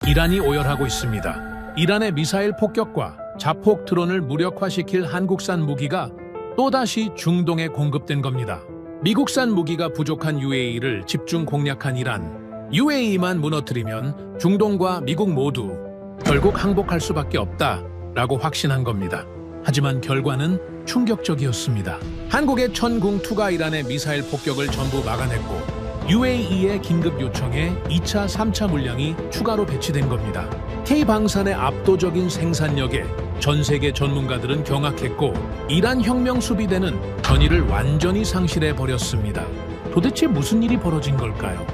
이란이 오열하고 있습니다. 이란의 미사일 폭격과 자폭 드론을 무력화시킬 한국산 무기가 또다시 중동에 공급된 겁니다. 미국산 무기가 부족한 UAE를 집중 공략한 이란. UAE만 무너뜨리면 중동과 미국 모두 결국 항복할 수밖에 없다라고 확신한 겁니다. 하지만 결과는 충격적이었습니다. 한국의 천궁 2가 이란의 미사일 폭격을 전부 막아냈고 UAE의 긴급 요청에 2차, 3차 물량이 추가로 배치된 겁니다. K방산의 압도적인 생산력에 전 세계 전문가들은 경악했고 이란 혁명 수비대는 전의를 완전히 상실해버렸습니다. 도대체 무슨 일이 벌어진 걸까요?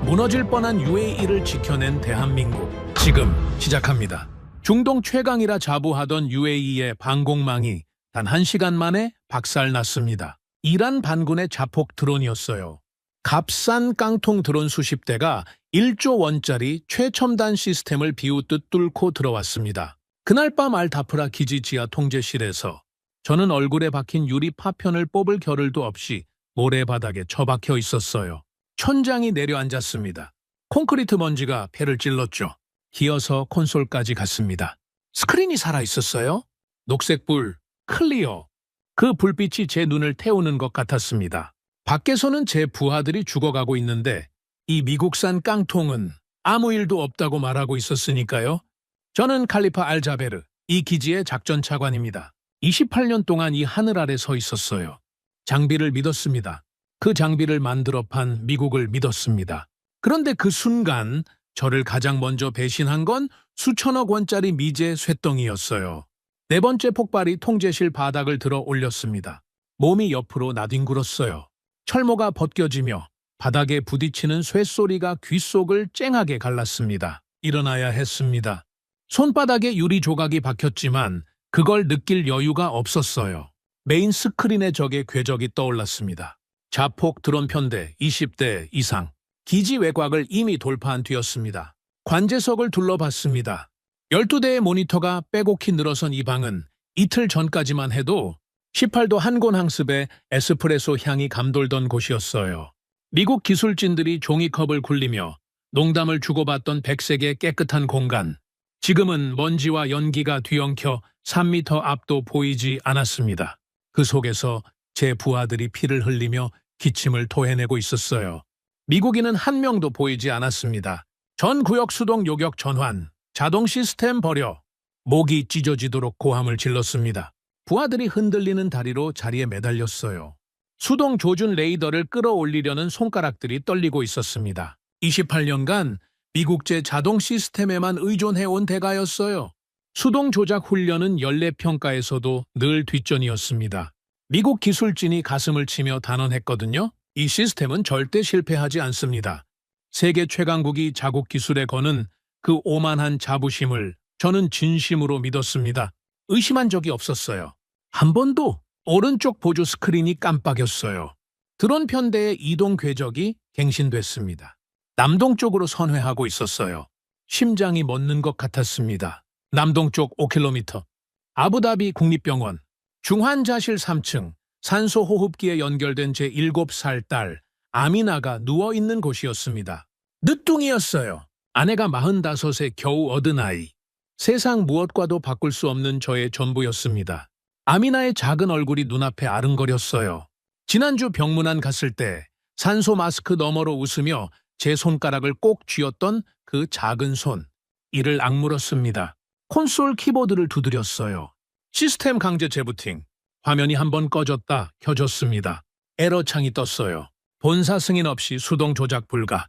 무너질 뻔한 UAE를 지켜낸 대한민국. 지금 시작합니다. 중동 최강이라 자부하던 UAE의 방공망이 단 1시간 만에 박살났습니다. 이란 반군의 자폭 드론이었어요. 값싼 깡통 드론 수십 대가 1조 원짜리 최첨단 시스템을 비웃듯 뚫고 들어왔습니다. 그날 밤 알타프라 기지 지하 통제실에서 저는 얼굴에 박힌 유리 파편을 뽑을 겨를도 없이 모래바닥에 처박혀 있었어요. 천장이 내려앉았습니다. 콘크리트 먼지가 배를 찔렀죠. 기어서 콘솔까지 갔습니다. 스크린이 살아있었어요. 녹색불, 클리어. 그 불빛이 제 눈을 태우는 것 같았습니다. 밖에서는 제 부하들이 죽어가고 있는데 이 미국산 깡통은 아무 일도 없다고 말하고 있었으니까요. 저는 칼리파 알자베르, 이 기지의 작전 차관입니다. 28년 동안 이 하늘 아래 서 있었어요. 장비를 믿었습니다. 그 장비를 만들어 판 미국을 믿었습니다. 그런데 그 순간 저를 가장 먼저 배신한 건 수천억 원짜리 미제 쇳덩이였어요. 네 번째 폭발이 통제실 바닥을 들어 올렸습니다. 몸이 옆으로 나뒹굴었어요. 철모가 벗겨지며 바닥에 부딪히는 쇳소리가 귓속을 쨍하게 갈랐습니다. 일어나야 했습니다. 손바닥에 유리 조각이 박혔지만 그걸 느낄 여유가 없었어요. 메인 스크린에 적의 궤적이 떠올랐습니다. 자폭 드론 편대 20대 이상. 기지 외곽을 이미 돌파한 뒤였습니다. 관제석을 둘러봤습니다. 12대의 모니터가 빼곡히 늘어선 이 방은 이틀 전까지만 해도 18도 한곤 항습에 에스프레소 향이 감돌던 곳이었어요. 미국 기술진들이 종이컵을 굴리며 농담을 주고받던 백색의 깨끗한 공간. 지금은 먼지와 연기가 뒤엉켜 3미터 앞도 보이지 않았습니다. 그 속에서 제 부하들이 피를 흘리며 기침을 토해내고 있었어요. 미국인은 한 명도 보이지 않았습니다. 전 구역 수동 요격 전환, 자동 시스템 버려. 목이 찢어지도록 고함을 질렀습니다. 부하들이 흔들리는 다리로 자리에 매달렸어요. 수동 조준 레이더를 끌어올리려는 손가락들이 떨리고 있었습니다. 28년간 미국제 자동 시스템에만 의존해온 대가였어요. 수동 조작 훈련은 연례평가에서도 늘 뒷전이었습니다. 미국 기술진이 가슴을 치며 단언했거든요. 이 시스템은 절대 실패하지 않습니다. 세계 최강국이 자국 기술에 거는 그 오만한 자부심을 저는 진심으로 믿었습니다. 의심한 적이 없었어요. 한 번도 오른쪽 보조 스크린이 깜빡였어요. 드론 편대의 이동 궤적이 갱신됐습니다. 남동쪽으로 선회하고 있었어요. 심장이 멎는 것 같았습니다. 남동쪽 5km. 아부다비 국립병원. 중환자실 3층. 산소 호흡기에 연결된 제 7살 딸 아미나가 누워있는 곳이었습니다. 늦둥이였어요. 아내가 45세 겨우 얻은 아이. 세상 무엇과도 바꿀 수 없는 저의 전부였습니다. 아미나의 작은 얼굴이 눈앞에 아른거렸어요. 지난주 병문안 갔을 때 산소 마스크 너머로 웃으며 제 손가락을 꼭 쥐었던 그 작은 손. 이를 악물었습니다. 콘솔 키보드를 두드렸어요. 시스템 강제 재부팅. 화면이 한번 꺼졌다 켜졌습니다. 에러창이 떴어요. 본사 승인 없이 수동 조작 불가.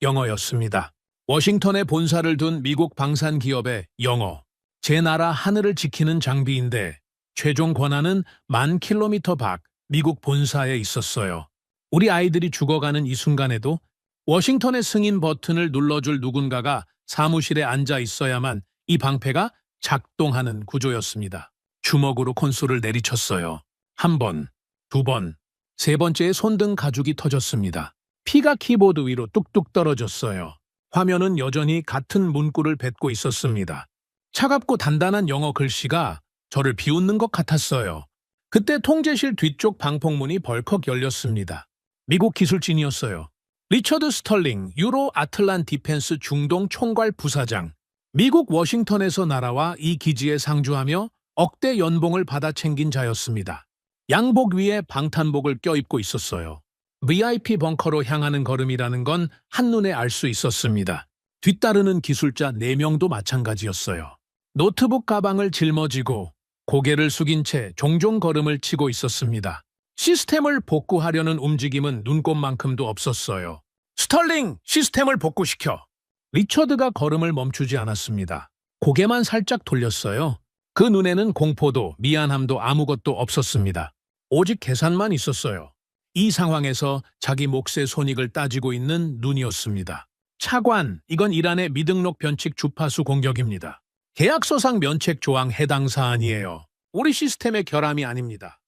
영어였습니다. 워싱턴에 본사를 둔 미국 방산 기업의 영어. 제 나라 하늘을 지키는 장비인데 최종 권한은 10,000km 밖 미국 본사에 있었어요. 우리 아이들이 죽어가는 이 순간에도 워싱턴의 승인 버튼을 눌러줄 누군가가 사무실에 앉아 있어야만 이 방패가 작동하는 구조였습니다. 주먹으로 콘솔을 내리쳤어요. 한 번, 두 번, 세 번째에 손등 가죽이 터졌습니다. 피가 키보드 위로 뚝뚝 떨어졌어요. 화면은 여전히 같은 문구를 뱉고 있었습니다. 차갑고 단단한 영어 글씨가 저를 비웃는 것 같았어요. 그때 통제실 뒤쪽 방폭문이 벌컥 열렸습니다. 미국 기술진이었어요. 리처드 스털링, 유로 아틀란 디펜스 중동 총괄 부사장. 미국 워싱턴에서 날아와 이 기지에 상주하며 억대 연봉을 받아 챙긴 자였습니다. 양복 위에 방탄복을 껴입고 있었어요. VIP 벙커로 향하는 걸음이라는 건 한눈에 알 수 있었습니다. 뒤따르는 기술자 4명도 마찬가지였어요. 노트북 가방을 짊어지고 고개를 숙인 채 종종 걸음을 치고 있었습니다. 시스템을 복구하려는 움직임은 눈꼽만큼도 없었어요. 스털링, 시스템을 복구시켜! 리처드가 걸음을 멈추지 않았습니다. 고개만 살짝 돌렸어요. 그 눈에는 공포도 미안함도 아무것도 없었습니다. 오직 계산만 있었어요. 이 상황에서 자기 몫의 손익을 따지고 있는 눈이었습니다. 차관, 이건 이란의 미등록 변칙 주파수 공격입니다. 계약서상 면책 조항 해당 사안이에요. 우리 시스템의 결함이 아닙니다.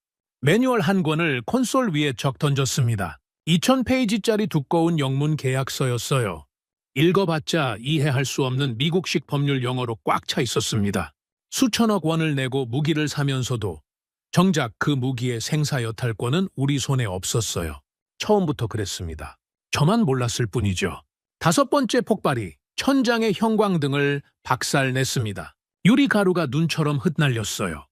매뉴얼 한 권을 콘솔 위에 적 던졌습니다. 2000페이지짜리 두꺼운 영문 계약서였어요. 읽어봤자 이해할 수 없는 미국식 법률 영어로 꽉 차 있었습니다. 수천억 원을 내고 무기를 사면서도 정작 그 무기의 생사 여탈권은 우리 손에 없었어요. 처음부터 그랬습니다. 저만 몰랐을 뿐이죠. 5번째 폭발이 천장의 형광등을 박살냈습니다. 유리가루가 눈처럼 흩날렸어요.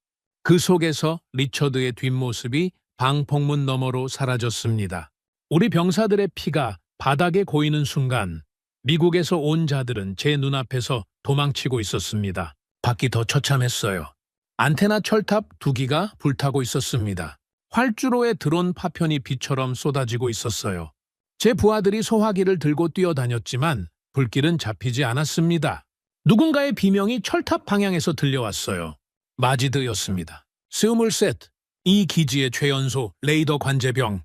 그 속에서 리처드의 뒷모습이 방폭문 너머로 사라졌습니다. 우리 병사들의 피가 바닥에 고이는 순간 미국에서 온 자들은 제 눈앞에서 도망치고 있었습니다. 밖이 더 처참했어요. 안테나 철탑 2기가 불타고 있었습니다. 활주로에 드론 파편이 비처럼 쏟아지고 있었어요. 제 부하들이 소화기를 들고 뛰어다녔지만 불길은 잡히지 않았습니다. 누군가의 비명이 철탑 방향에서 들려왔어요. 마지드였습니다. 스물셋, 이 기지의 최연소 레이더 관제병.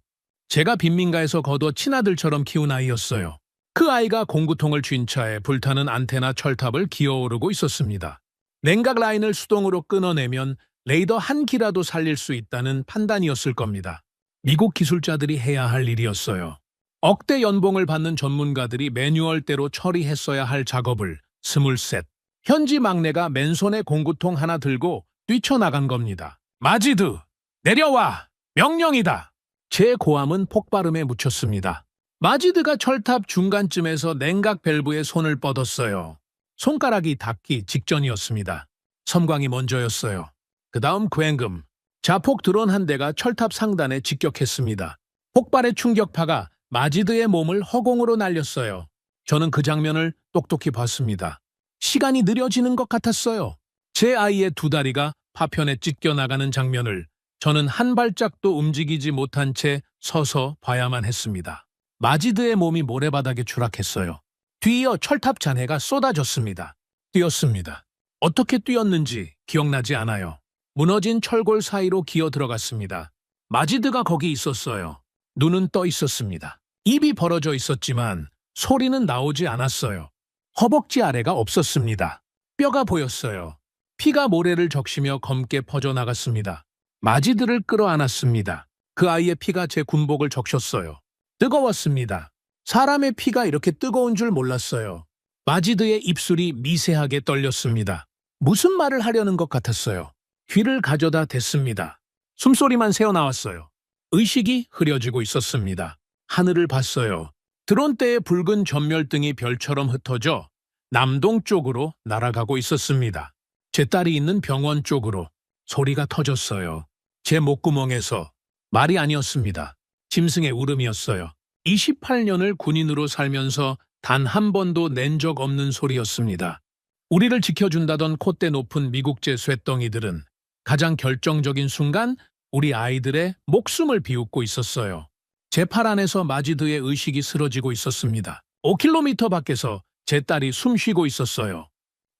제가 빈민가에서 거둬 친아들처럼 키운 아이였어요. 그 아이가 공구통을 쥔 차에 불타는 안테나 철탑을 기어오르고 있었습니다. 냉각 라인을 수동으로 끊어내면 레이더 한 기라도 살릴 수 있다는 판단이었을 겁니다. 미국 기술자들이 해야 할 일이었어요. 억대 연봉을 받는 전문가들이 매뉴얼대로 처리했어야 할 작업을 스물셋. 현지 막내가 맨손에 공구통 하나 들고 뛰쳐나간 겁니다. 마지드, 내려와! 명령이다! 제 고함은 폭발음에 묻혔습니다. 마지드가 철탑 중간쯤에서 냉각 밸브에 손을 뻗었어요. 손가락이 닿기 직전이었습니다. 섬광이 먼저였어요. 그 다음 굉금. 자폭 드론 한 대가 철탑 상단에 직격했습니다. 폭발의 충격파가 마지드의 몸을 허공으로 날렸어요. 저는 그 장면을 똑똑히 봤습니다. 시간이 느려지는 것 같았어요. 제 아이의 2다리가 파편에 찢겨나가는 장면을 저는 한 발짝도 움직이지 못한 채 서서 봐야만 했습니다. 마지드의 몸이 모래바닥에 추락했어요. 뒤이어 철탑 잔해가 쏟아졌습니다. 뛰었습니다. 어떻게 뛰었는지 기억나지 않아요. 무너진 철골 사이로 기어 들어갔습니다. 마지드가 거기 있었어요. 눈은 떠 있었습니다. 입이 벌어져 있었지만 소리는 나오지 않았어요. 허벅지 아래가 없었습니다. 뼈가 보였어요. 피가 모래를 적시며 검게 퍼져나갔습니다. 마지드를 끌어안았습니다. 그 아이의 피가 제 군복을 적셨어요. 뜨거웠습니다. 사람의 피가 이렇게 뜨거운 줄 몰랐어요. 마지드의 입술이 미세하게 떨렸습니다. 무슨 말을 하려는 것 같았어요. 귀를 가져다 댔습니다. 숨소리만 새어나왔어요. 의식이 흐려지고 있었습니다. 하늘을 봤어요. 드론대의 붉은 전멸등이 별처럼 흩어져 남동쪽으로 날아가고 있었습니다. 제 딸이 있는 병원 쪽으로. 소리가 터졌어요. 제 목구멍에서. 말이 아니었습니다. 짐승의 울음이었어요. 28년을 군인으로 살면서 단 한 번도 낸 적 없는 소리였습니다. 우리를 지켜준다던 콧대 높은 미국제 쇳덩이들은 가장 결정적인 순간 우리 아이들의 목숨을 비웃고 있었어요. 제 팔 안에서 마지드의 의식이 쓰러지고 있었습니다. 5km 밖에서 제 딸이 숨쉬고 있었어요.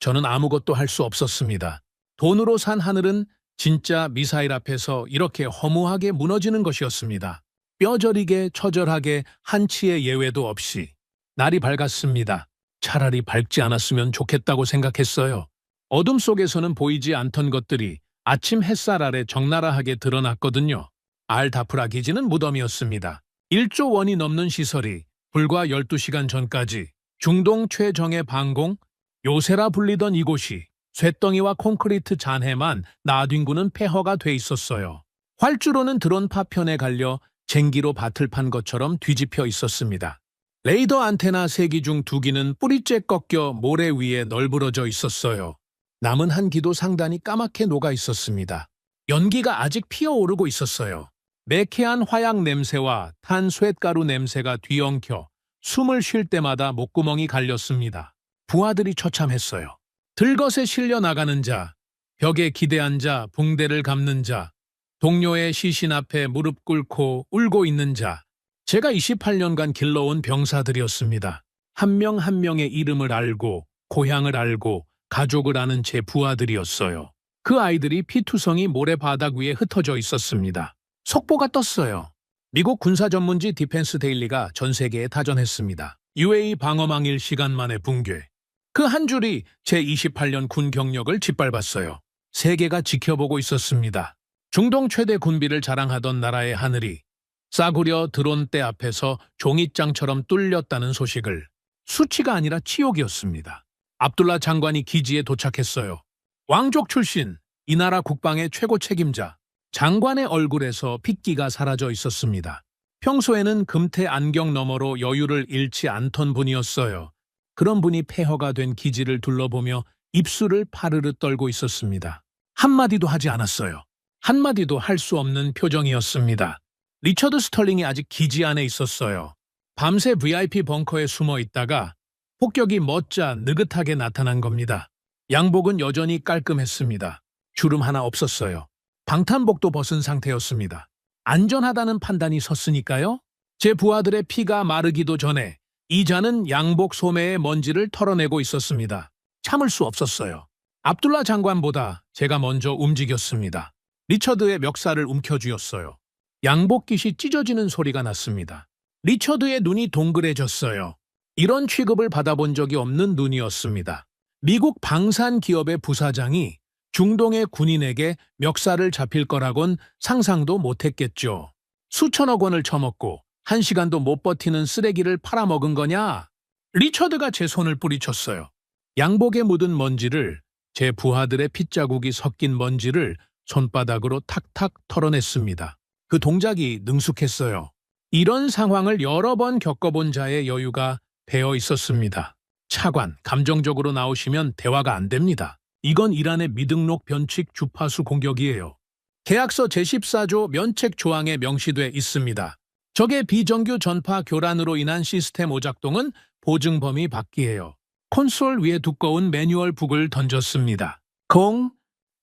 저는 아무것도 할 수 없었습니다. 돈으로 산 하늘은 진짜 미사일 앞에서 이렇게 허무하게 무너지는 것이었습니다. 뼈저리게 처절하게 한치의 예외도 없이. 날이 밝았습니다. 차라리 밝지 않았으면 좋겠다고 생각했어요. 어둠 속에서는 보이지 않던 것들이 아침 햇살 아래 적나라하게 드러났거든요. 알다프라 기지는 무덤이었습니다. 1조 원이 넘는 시설이 불과 12시간 전까지 중동 최정예 방공, 요새라 불리던 이곳이 쇳덩이와 콘크리트 잔해만 나뒹구는 폐허가 돼 있었어요. 활주로는 드론 파편에 갈려 쟁기로 밭을 판 것처럼 뒤집혀 있었습니다. 레이더 안테나 3기 중 2기는 뿌리째 꺾여 모래 위에 널브러져 있었어요. 남은 한 기도 상단이 까맣게 녹아 있었습니다. 연기가 아직 피어오르고 있었어요. 매캐한 화약 냄새와 탄 쇳가루 냄새가 뒤엉켜 숨을 쉴 때마다 목구멍이 갈렸습니다. 부하들이 처참했어요. 들것에 실려 나가는 자, 벽에 기대한 자, 붕대를 감는 자, 동료의 시신 앞에 무릎 꿇고 울고 있는 자, 제가 28년간 길러온 병사들이었습니다. 한 명 한 명의 이름을 알고, 고향을 알고, 가족을 아는 제 부하들이었어요. 그 아이들이 피투성이 모래바닥 위에 흩어져 있었습니다. 속보가 떴어요. 미국 군사 전문지 디펜스 데일리가 전 세계에 타전했습니다. UAE 방어망일 시간 만에 붕괴. 그 한 줄이 제 28년 군 경력을 짓밟았어요. 세계가 지켜보고 있었습니다. 중동 최대 군비를 자랑하던 나라의 하늘이 싸구려 드론대 앞에서 종잇장처럼 뚫렸다는 소식을. 수치가 아니라 치욕이었습니다. 압둘라 장관이 기지에 도착했어요. 왕족 출신, 이 나라 국방의 최고 책임자. 장관의 얼굴에서 핏기가 사라져 있었습니다. 평소에는 금태 안경 너머로 여유를 잃지 않던 분이었어요. 그런 분이 폐허가 된 기지를 둘러보며 입술을 파르르 떨고 있었습니다. 한마디도 하지 않았어요. 한마디도 할 수 없는 표정이었습니다. 리처드 스털링이 아직 기지 안에 있었어요. 밤새 VIP 벙커에 숨어 있다가 폭격이 멋자 느긋하게 나타난 겁니다. 양복은 여전히 깔끔했습니다. 주름 하나 없었어요. 방탄복도 벗은 상태였습니다. 안전하다는 판단이 섰으니까요. 제 부하들의 피가 마르기도 전에 이자는 양복 소매의 먼지를 털어내고 있었습니다. 참을 수 없었어요. 압둘라 장관보다 제가 먼저 움직였습니다. 리처드의 멱살을 움켜쥐었어요. 양복깃이 찢어지는 소리가 났습니다. 리처드의 눈이 동그래졌어요. 이런 취급을 받아본 적이 없는 눈이었습니다. 미국 방산기업의 부사장이 중동의 군인에게 멱살을 잡힐 거라곤 상상도 못했겠죠. 수천억 원을 처먹고 1시간도 못 버티는 쓰레기를 팔아먹은 거냐? 리처드가 제 손을 뿌리쳤어요. 양복에 묻은 먼지를, 제 부하들의 핏자국이 섞인 먼지를 손바닥으로 탁탁 털어냈습니다. 그 동작이 능숙했어요. 이런 상황을 여러 번 겪어본 자의 여유가 배어 있었습니다. 차관, 감정적으로 나오시면 대화가 안 됩니다. 이건 이란의 미등록 변칙 주파수 공격이에요. 계약서 제14조 면책 조항에 명시돼 있습니다. 적의 비정규 전파 교란으로 인한 시스템 오작동은 보증 범위 밖이에요. 콘솔 위에 두꺼운 매뉴얼 북을 던졌습니다.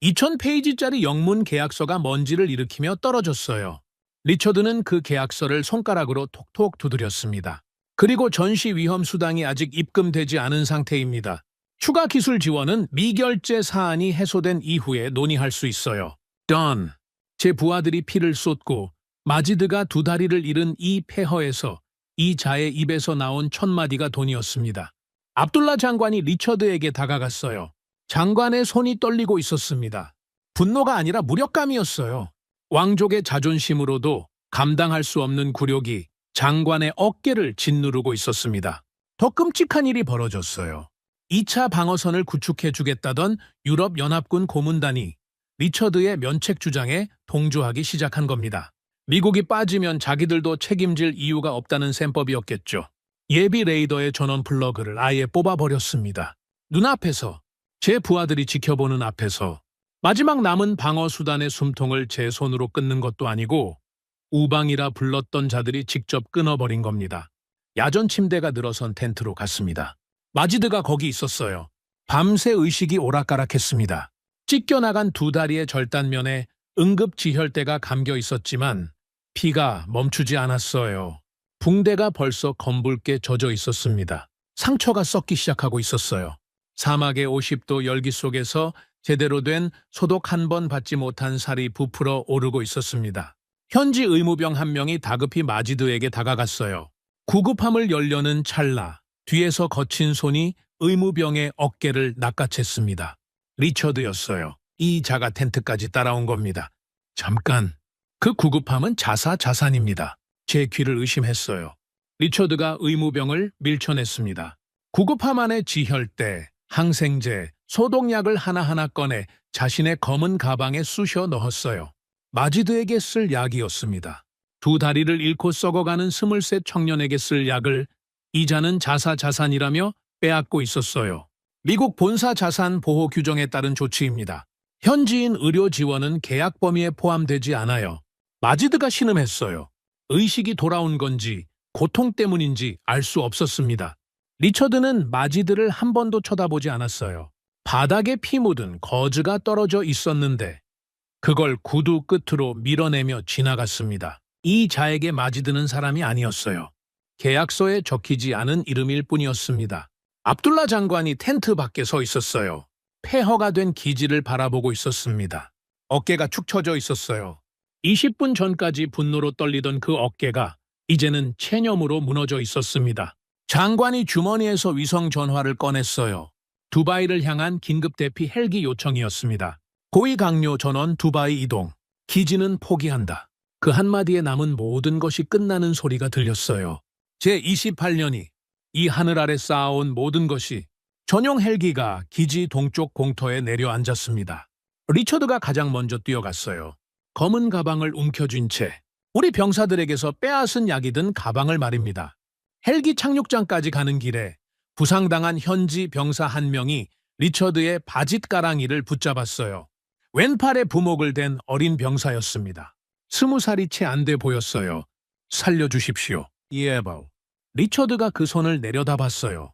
2000페이지짜리 영문 계약서가 먼지를 일으키며 떨어졌어요. 리처드는 그 계약서를 손가락으로 톡톡 두드렸습니다. 그리고 전시 위험 수당이 아직 입금되지 않은 상태입니다. 추가 기술 지원은 미결제 사안이 해소된 이후에 논의할 수 있어요. Done. 제 부하들이 피를 쏟고 마지드가 2다리를 잃은 이 폐허에서 이 자의 입에서 나온 1000마디가 돈이었습니다. 압둘라 장관이 리처드에게 다가갔어요. 장관의 손이 떨리고 있었습니다. 분노가 아니라 무력감이었어요. 왕족의 자존심으로도 감당할 수 없는 굴욕이 장관의 어깨를 짓누르고 있었습니다. 더 끔찍한 일이 벌어졌어요. 2차 방어선을 구축해주겠다던 유럽연합군 고문단이 리처드의 면책 주장에 동조하기 시작한 겁니다. 미국이 빠지면 자기들도 책임질 이유가 없다는 셈법이었겠죠. 예비 레이더의 전원 플러그를 아예 뽑아버렸습니다. 눈앞에서, 제 부하들이 지켜보는 앞에서 마지막 남은 방어 수단의 숨통을 제 손으로 끊는 것도 아니고 우방이라 불렀던 자들이 직접 끊어버린 겁니다. 야전 침대가 늘어선 텐트로 갔습니다. 마지드가 거기 있었어요. 밤새 의식이 오락가락했습니다. 찢겨나간 2다리의 절단면에 응급지혈대가 감겨 있었지만 피가 멈추지 않았어요. 붕대가 벌써 검붉게 젖어 있었습니다. 상처가 썩기 시작하고 있었어요. 사막의 50도 열기 속에서 제대로 된 소독 한 번 받지 못한 살이 부풀어 오르고 있었습니다. 현지 의무병 한 명이 다급히 마지드에게 다가갔어요. 구급함을 열려는 찰나 뒤에서 거친 손이 의무병의 어깨를 낚아챘습니다. 리처드였어요. 이 자가 텐트까지 따라온 겁니다. 잠깐, 그 구급함은 자산입니다. 제 귀를 의심했어요. 리처드가 의무병을 밀쳐냈습니다. 구급함 안에 지혈대, 항생제, 소독약을 하나하나 꺼내 자신의 검은 가방에 쑤셔 넣었어요. 마지드에게 쓸 약이었습니다. 2다리를 잃고 썩어가는 23 청년에게 쓸 약을 이자는 자산이라며 빼앗고 있었어요. 미국 본사 자산 보호 규정에 따른 조치입니다. 현지인 의료 지원은 계약 범위에 포함되지 않아요. 마지드가 신음했어요. 의식이 돌아온 건지 고통 때문인지 알 수 없었습니다. 리처드는 마지드를 한 번도 쳐다보지 않았어요. 바닥에 피 묻은 거즈가 떨어져 있었는데 그걸 구두 끝으로 밀어내며 지나갔습니다. 이 자에게 마지드는 사람이 아니었어요. 계약서에 적히지 않은 이름일 뿐이었습니다. 압둘라 장관이 텐트 밖에 서 있었어요. 폐허가 된 기지를 바라보고 있었습니다. 어깨가 축 처져 있었어요. 20분 전까지 분노로 떨리던 그 어깨가 이제는 체념으로 무너져 있었습니다. 장관이 주머니에서 위성 전화를 꺼냈어요. 두바이를 향한 긴급 대피 헬기 요청이었습니다. 고위 강요 전원 두바이 이동. 기지는 포기한다. 그 한마디에 남은 모든 것이 끝나는 소리가 들렸어요. 제28년이 이 하늘 아래 쌓아온 모든 것이 전용 헬기가 기지 동쪽 공터에 내려앉았습니다. 리처드가 가장 먼저 뛰어갔어요. 검은 가방을 움켜쥔 채 우리 병사들에게서 빼앗은 약이 든 가방을 말입니다. 헬기 착륙장까지 가는 길에 부상당한 현지 병사 한 명이 리처드의 바짓가랑이를 붙잡았어요. 왼팔에 부목을 댄 어린 병사였습니다. 20살이 채 안 돼 보였어요. 살려주십시오. 예보. 리처드가 그 손을 내려다봤어요.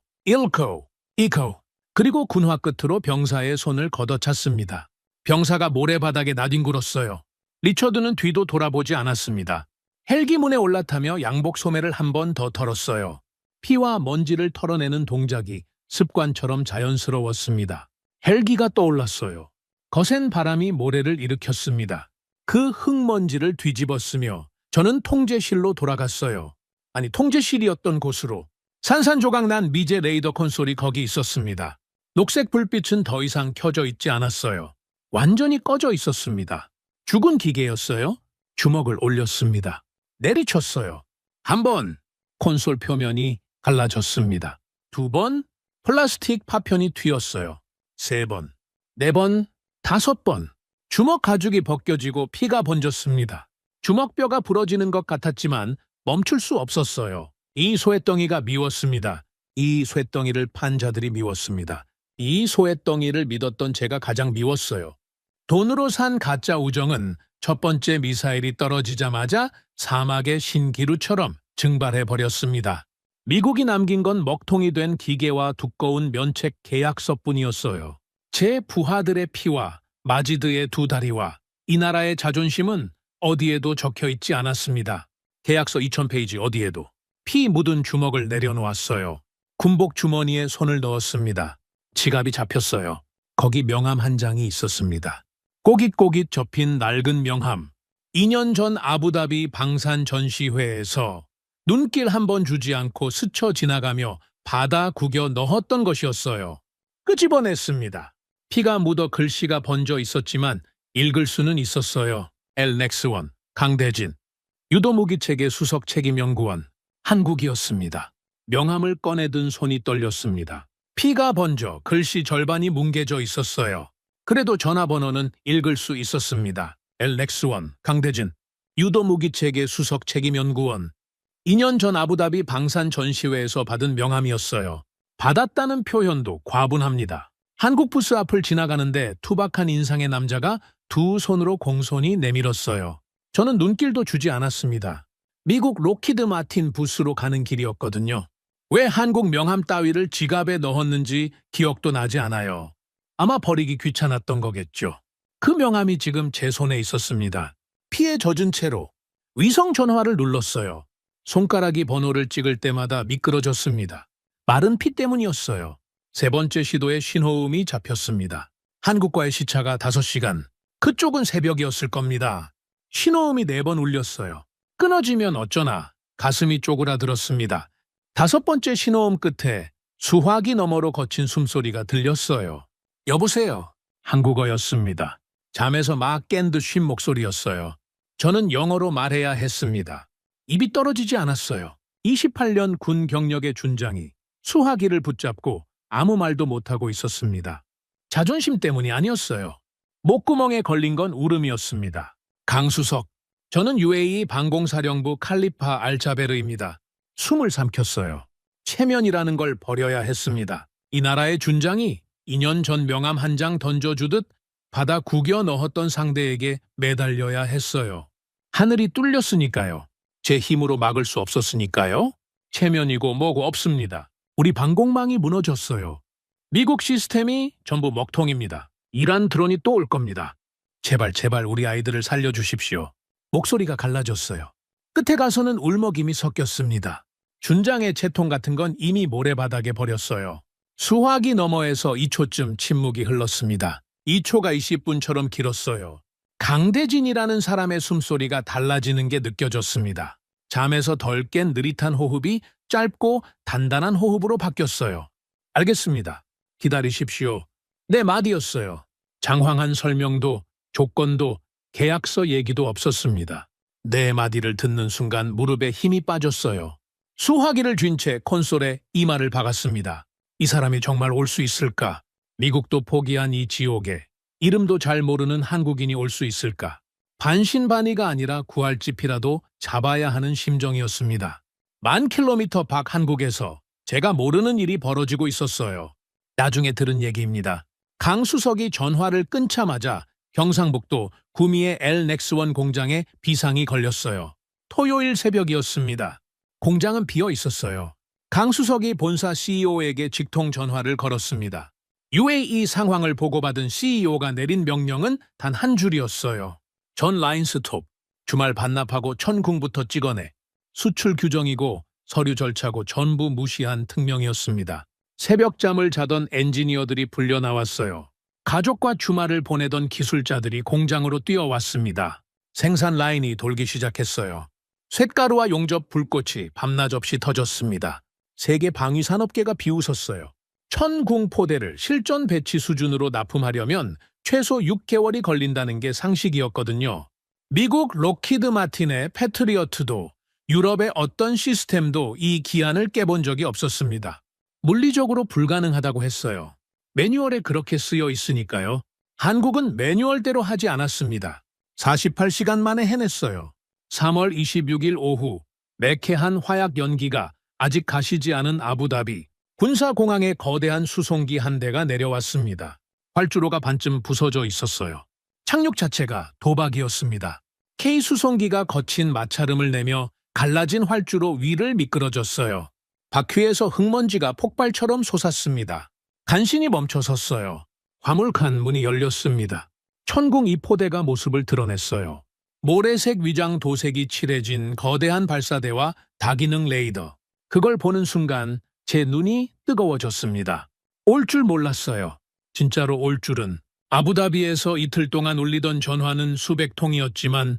이코. 그리고 군화 끝으로 병사의 손을 걷어찼습니다. 병사가 모래바닥에 나뒹굴었어요. 리처드는 뒤도 돌아보지 않았습니다. 헬기 문에 올라타며 양복 소매를 한 번 더 털었어요. 피와 먼지를 털어내는 동작이 습관처럼 자연스러웠습니다. 헬기가 떠올랐어요. 거센 바람이 모래를 일으켰습니다. 그 흙먼지를 뒤집었으며 저는 통제실로 돌아갔어요. 아니, 통제실이었던 곳으로. 산산조각 난 미제 레이더 콘솔이 거기 있었습니다. 녹색 불빛은 더 이상 켜져 있지 않았어요. 완전히 꺼져 있었습니다. 죽은 기계였어요. 주먹을 올렸습니다. 내리쳤어요. 한 번, 콘솔 표면이 갈라졌습니다. 두 번, 플라스틱 파편이 튀었어요. 세 번, 네 번, 다섯 번. 주먹 가죽이 벗겨지고 피가 번졌습니다. 주먹뼈가 부러지는 것 같았지만 멈출 수 없었어요. 이 소웻덩이가 미웠습니다. 이 쇳덩이를 판 자들이 미웠습니다. 이 소웻덩이를 믿었던 제가 가장 미웠어요. 돈으로 산 가짜 우정은 첫 번째 미사일이 떨어지자마자 사막의 신기루처럼 증발해버렸습니다. 미국이 남긴 건 먹통이 된 기계와 두꺼운 면책 계약서뿐이었어요. 제 부하들의 피와 마지드의 두 다리와 이 나라의 자존심은 어디에도 적혀있지 않았습니다. 계약서 2000페이지 어디에도. 피 묻은 주먹을 내려놓았어요. 군복 주머니에 손을 넣었습니다. 지갑이 잡혔어요. 거기 명함 한 장이 있었습니다. 꼬깃꼬깃 접힌 낡은 명함. 2년 전 아부다비 방산 전시회에서 눈길 한 번 주지 않고 스쳐 지나가며 받아 구겨 넣었던 것이었어요. 끄집어냈습니다. 피가 묻어 글씨가 번져 있었지만 읽을 수는 있었어요. 엘넥스원, 강대진, 유도무기체계 수석 책임연구원, 한국이었습니다. 명함을 꺼내든 손이 떨렸습니다. 피가 번져 글씨 절반이 뭉개져 있었어요. 그래도 전화번호는 읽을 수 있었습니다. 엘넥스원, 강대진, 유도무기체계 수석 책임연구원. 2년 전 아부다비 방산 전시회에서 받은 명함이었어요. 받았다는 표현도 과분합니다. 한국 부스 앞을 지나가는데 투박한 인상의 남자가 두 손으로 공손히 내밀었어요. 저는 눈길도 주지 않았습니다. 미국 로키드 마틴 부스로 가는 길이었거든요. 왜 한국 명함 따위를 지갑에 넣었는지 기억도 나지 않아요. 아마 버리기 귀찮았던 거겠죠. 그 명함이 지금 제 손에 있었습니다. 피에 젖은 채로 위성 전화를 눌렀어요. 손가락이 번호를 찍을 때마다 미끄러졌습니다. 마른 피 때문이었어요. 세 번째 시도에 신호음이 잡혔습니다. 한국과의 시차가 5시간. 그쪽은 새벽이었을 겁니다. 신호음이 4번 울렸어요. 끊어지면 어쩌나 가슴이 쪼그라들었습니다. 5번째 신호음 끝에 수화기 너머로 거친 숨소리가 들렸어요. 여보세요. 한국어였습니다. 잠에서 막 깬 듯 쉰 목소리였어요. 저는 영어로 말해야 했습니다. 입이 떨어지지 않았어요. 28년 군 경력의 준장이 수화기를 붙잡고 아무 말도 못하고 있었습니다. 자존심 때문이 아니었어요. 목구멍에 걸린 건 울음이었습니다. 강수석. 저는 UAE 방공사령부 칼리파 알자베르입니다. 숨을 삼켰어요. 체면이라는 걸 버려야 했습니다. 이 나라의 준장이 2년 전 명함 한 장 던져주듯 받아 구겨 넣었던 상대에게 매달려야 했어요. 하늘이 뚫렸으니까요. 제 힘으로 막을 수 없었으니까요. 체면이고 뭐고 없습니다. 우리 방공망이 무너졌어요. 미국 시스템이 전부 먹통입니다. 이란 드론이 또 올 겁니다. 제발 제발 우리 아이들을 살려주십시오. 목소리가 갈라졌어요. 끝에 가서는 울먹임이 섞였습니다. 준장의 채통 같은 건 이미 모래바닥에 버렸어요. 수화기 너머에서 2초쯤 침묵이 흘렀습니다. 2초가 20분처럼 길었어요. 강대진이라는 사람의 숨소리가 달라지는 게 느껴졌습니다. 잠에서 덜 깬 느릿한 호흡이 짧고 단단한 호흡으로 바뀌었어요. 알겠습니다. 기다리십시오. 네 마디였어요. 장황한 설명도 조건도 계약서 얘기도 없었습니다. 네 마디를 듣는 순간 무릎에 힘이 빠졌어요. 수화기를 쥔 채 콘솔에 이마를 박았습니다. 이 사람이 정말 올 수 있을까? 미국도 포기한 이 지옥에 이름도 잘 모르는 한국인이 올 수 있을까? 반신반의가 아니라 구할집이라도 잡아야 하는 심정이었습니다. 1000km 밖 한국에서 제가 모르는 일이 벌어지고 있었어요. 나중에 들은 얘기입니다. 강수석이 전화를 끊자마자 경상북도 구미의 엘넥스원 공장에 비상이 걸렸어요. 토요일 새벽이었습니다. 공장은 비어 있었어요. 강수석이 본사 CEO에게 직통 전화를 걸었습니다. UAE 상황을 보고받은 CEO가 내린 명령은 단 한 줄이었어요. 전 라인 스톱, 주말 반납하고 천궁부터 찍어내. 수출 규정이고 서류 절차고 전부 무시한 특명이었습니다. 새벽잠을 자던 엔지니어들이 불려 나왔어요. 가족과 주말을 보내던 기술자들이 공장으로 뛰어왔습니다. 생산 라인이 돌기 시작했어요. 쇳가루와 용접 불꽃이 밤낮 없이 터졌습니다. 세계 방위산업계가 비웃었어요. 천궁포대를 실전 배치 수준으로 납품하려면 최소 6개월이 걸린다는 게 상식이었거든요. 미국 록히드 마틴의 패트리어트도 유럽의 어떤 시스템도 이 기한을 깨본 적이 없었습니다. 물리적으로 불가능하다고 했어요. 매뉴얼에 그렇게 쓰여 있으니까요. 한국은 매뉴얼대로 하지 않았습니다. 48시간 만에 해냈어요. 3월 26일 오후 매캐한 화약 연기가 아직 가시지 않은 아부다비 군사공항에 거대한 수송기 한 대가 내려왔습니다. 활주로가 반쯤 부서져 있었어요. 착륙 자체가 도박이었습니다. K수송기가 거친 마찰음을 내며 갈라진 활주로 위를 미끄러졌어요. 바퀴에서 흙먼지가 폭발처럼 솟았습니다. 간신히 멈춰섰어요. 화물칸 문이 열렸습니다. 천궁 2포대가 모습을 드러냈어요. 모래색 위장 도색이 칠해진 거대한 발사대와 다기능 레이더. 그걸 보는 순간 제 눈이 뜨거워졌습니다. 올 줄 몰랐어요. 진짜로 올 줄은. 아부다비에서 이틀 동안 울리던 전화는 수백 통이었지만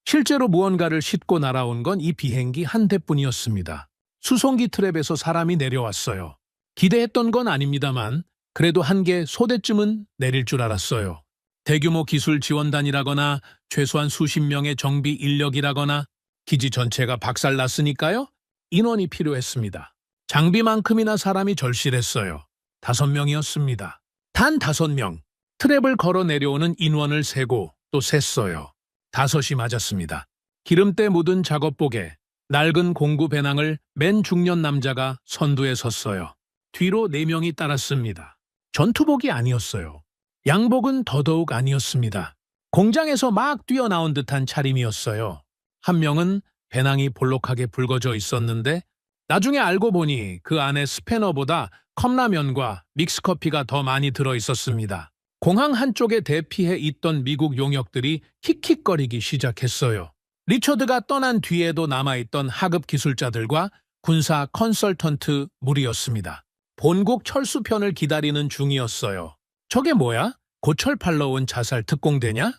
실제로 무언가를 싣고 날아온 건 이 비행기 한 대뿐이었습니다. 수송기 트랩에서 사람이 내려왔어요. 기대했던 건 아닙니다만 그래도 한 개 소대쯤은 내릴 줄 알았어요. 대규모 기술 지원단이라거나 최소한 수십 명의 정비 인력이라거나 기지 전체가 박살났으니까요. 인원이 필요했습니다. 장비만큼이나 사람이 절실했어요. 5명이었습니다. 단 5명. 트랩을 걸어 내려오는 인원을 세고 또 셌어요. 5이 맞았습니다. 기름때 묻은 작업복에 낡은 공구 배낭을 맨 중년 남자가 선두에 섰어요. 뒤로 4명이 따랐습니다. 전투복이 아니었어요. 양복은 더더욱 아니었습니다. 공장에서 막 뛰어나온 듯한 차림이었어요. 한 명은 배낭이 볼록하게 붉어져 있었는데 나중에 알고 보니 그 안에 스패너보다 컵라면과 믹스커피가 더 많이 들어 있었습니다. 공항 한쪽에 대피해 있던 미국 용역들이 킥킥거리기 시작했어요. 리처드가 떠난 뒤에도 남아있던 하급 기술자들과 군사 컨설턴트 무리였습니다. 본국 철수편을 기다리는 중이었어요. 저게 뭐야? 고철 팔러 온 자살 특공대냐?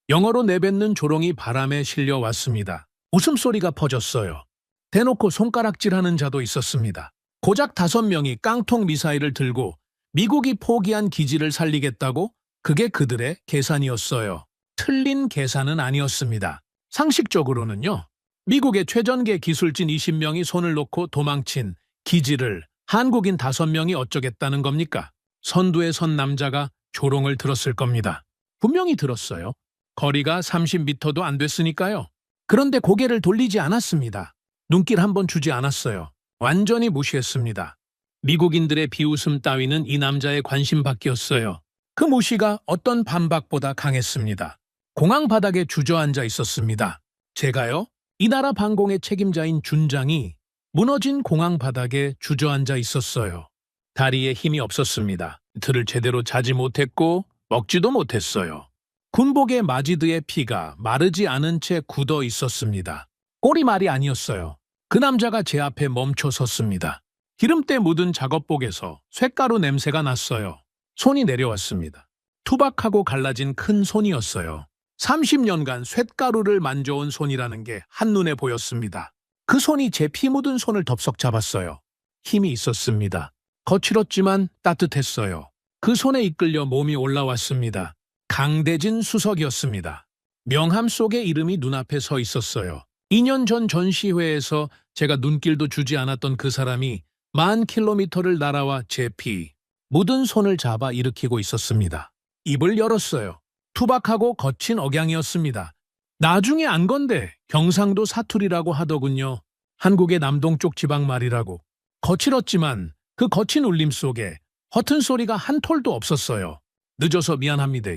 영어로 내뱉는 조롱이 바람에 실려왔습니다. 웃음소리가 퍼졌어요. 대놓고 손가락질하는 자도 있었습니다. 고작 5명이 깡통 미사일을 들고 미국이 포기한 기지를 살리겠다고? 그게 그들의 계산이었어요. 틀린 계산은 아니었습니다. 상식적으로는요. 미국의 최전계 기술진 20명이 손을 놓고 도망친 기지를 한국인 5명이 어쩌겠다는 겁니까? 선두에 선 남자가 조롱을 들었을 겁니다. 분명히 들었어요. 거리가 30m도 안 됐으니까요. 그런데 고개를 돌리지 않았습니다. 눈길 한번 주지 않았어요. 완전히 무시했습니다. 미국인들의 비웃음 따위는 이 남자의 관심 밖이었어요. 그 무시가 어떤 반박보다 강했습니다. 공항 바닥에 주저앉아 있었습니다. 제가요? 이 나라 방공의 책임자인 준장이 무너진 공항 바닥에 주저앉아 있었어요. 다리에 힘이 없었습니다. 이틀을 제대로 자지 못했고 먹지도 못했어요. 군복에 마지드의 피가 마르지 않은 채 굳어 있었습니다. 꼴이 말이 아니었어요. 그 남자가 제 앞에 멈춰 섰습니다. 기름때 묻은 작업복에서 쇳가루 냄새가 났어요. 손이 내려왔습니다. 투박하고 갈라진 큰 손이었어요. 30년간 쇳가루를 만져온 손이라는 게 한눈에 보였습니다. 그 손이 제 피 묻은 손을 덥석 잡았어요. 힘이 있었습니다. 거칠었지만 따뜻했어요. 그 손에 이끌려 몸이 올라왔습니다. 강대진 수석이었습니다. 명함 속에 이름이 눈앞에 서 있었어요. 2년 전 전시회에서 제가 눈길도 주지 않았던 그 사람이 10,000km를 날아와 제 피 묻은 손을 잡아 일으키고 있었습니다. 입을 열었어요. 투박하고 거친 억양이었습니다. 나중에 안 건데 경상도 사투리라고 하더군요. 한국의 남동쪽 지방 말이라고. 거칠었지만 그 거친 울림 속에 허튼 소리가 한 톨도 없었어요. 늦어서 미안합니다.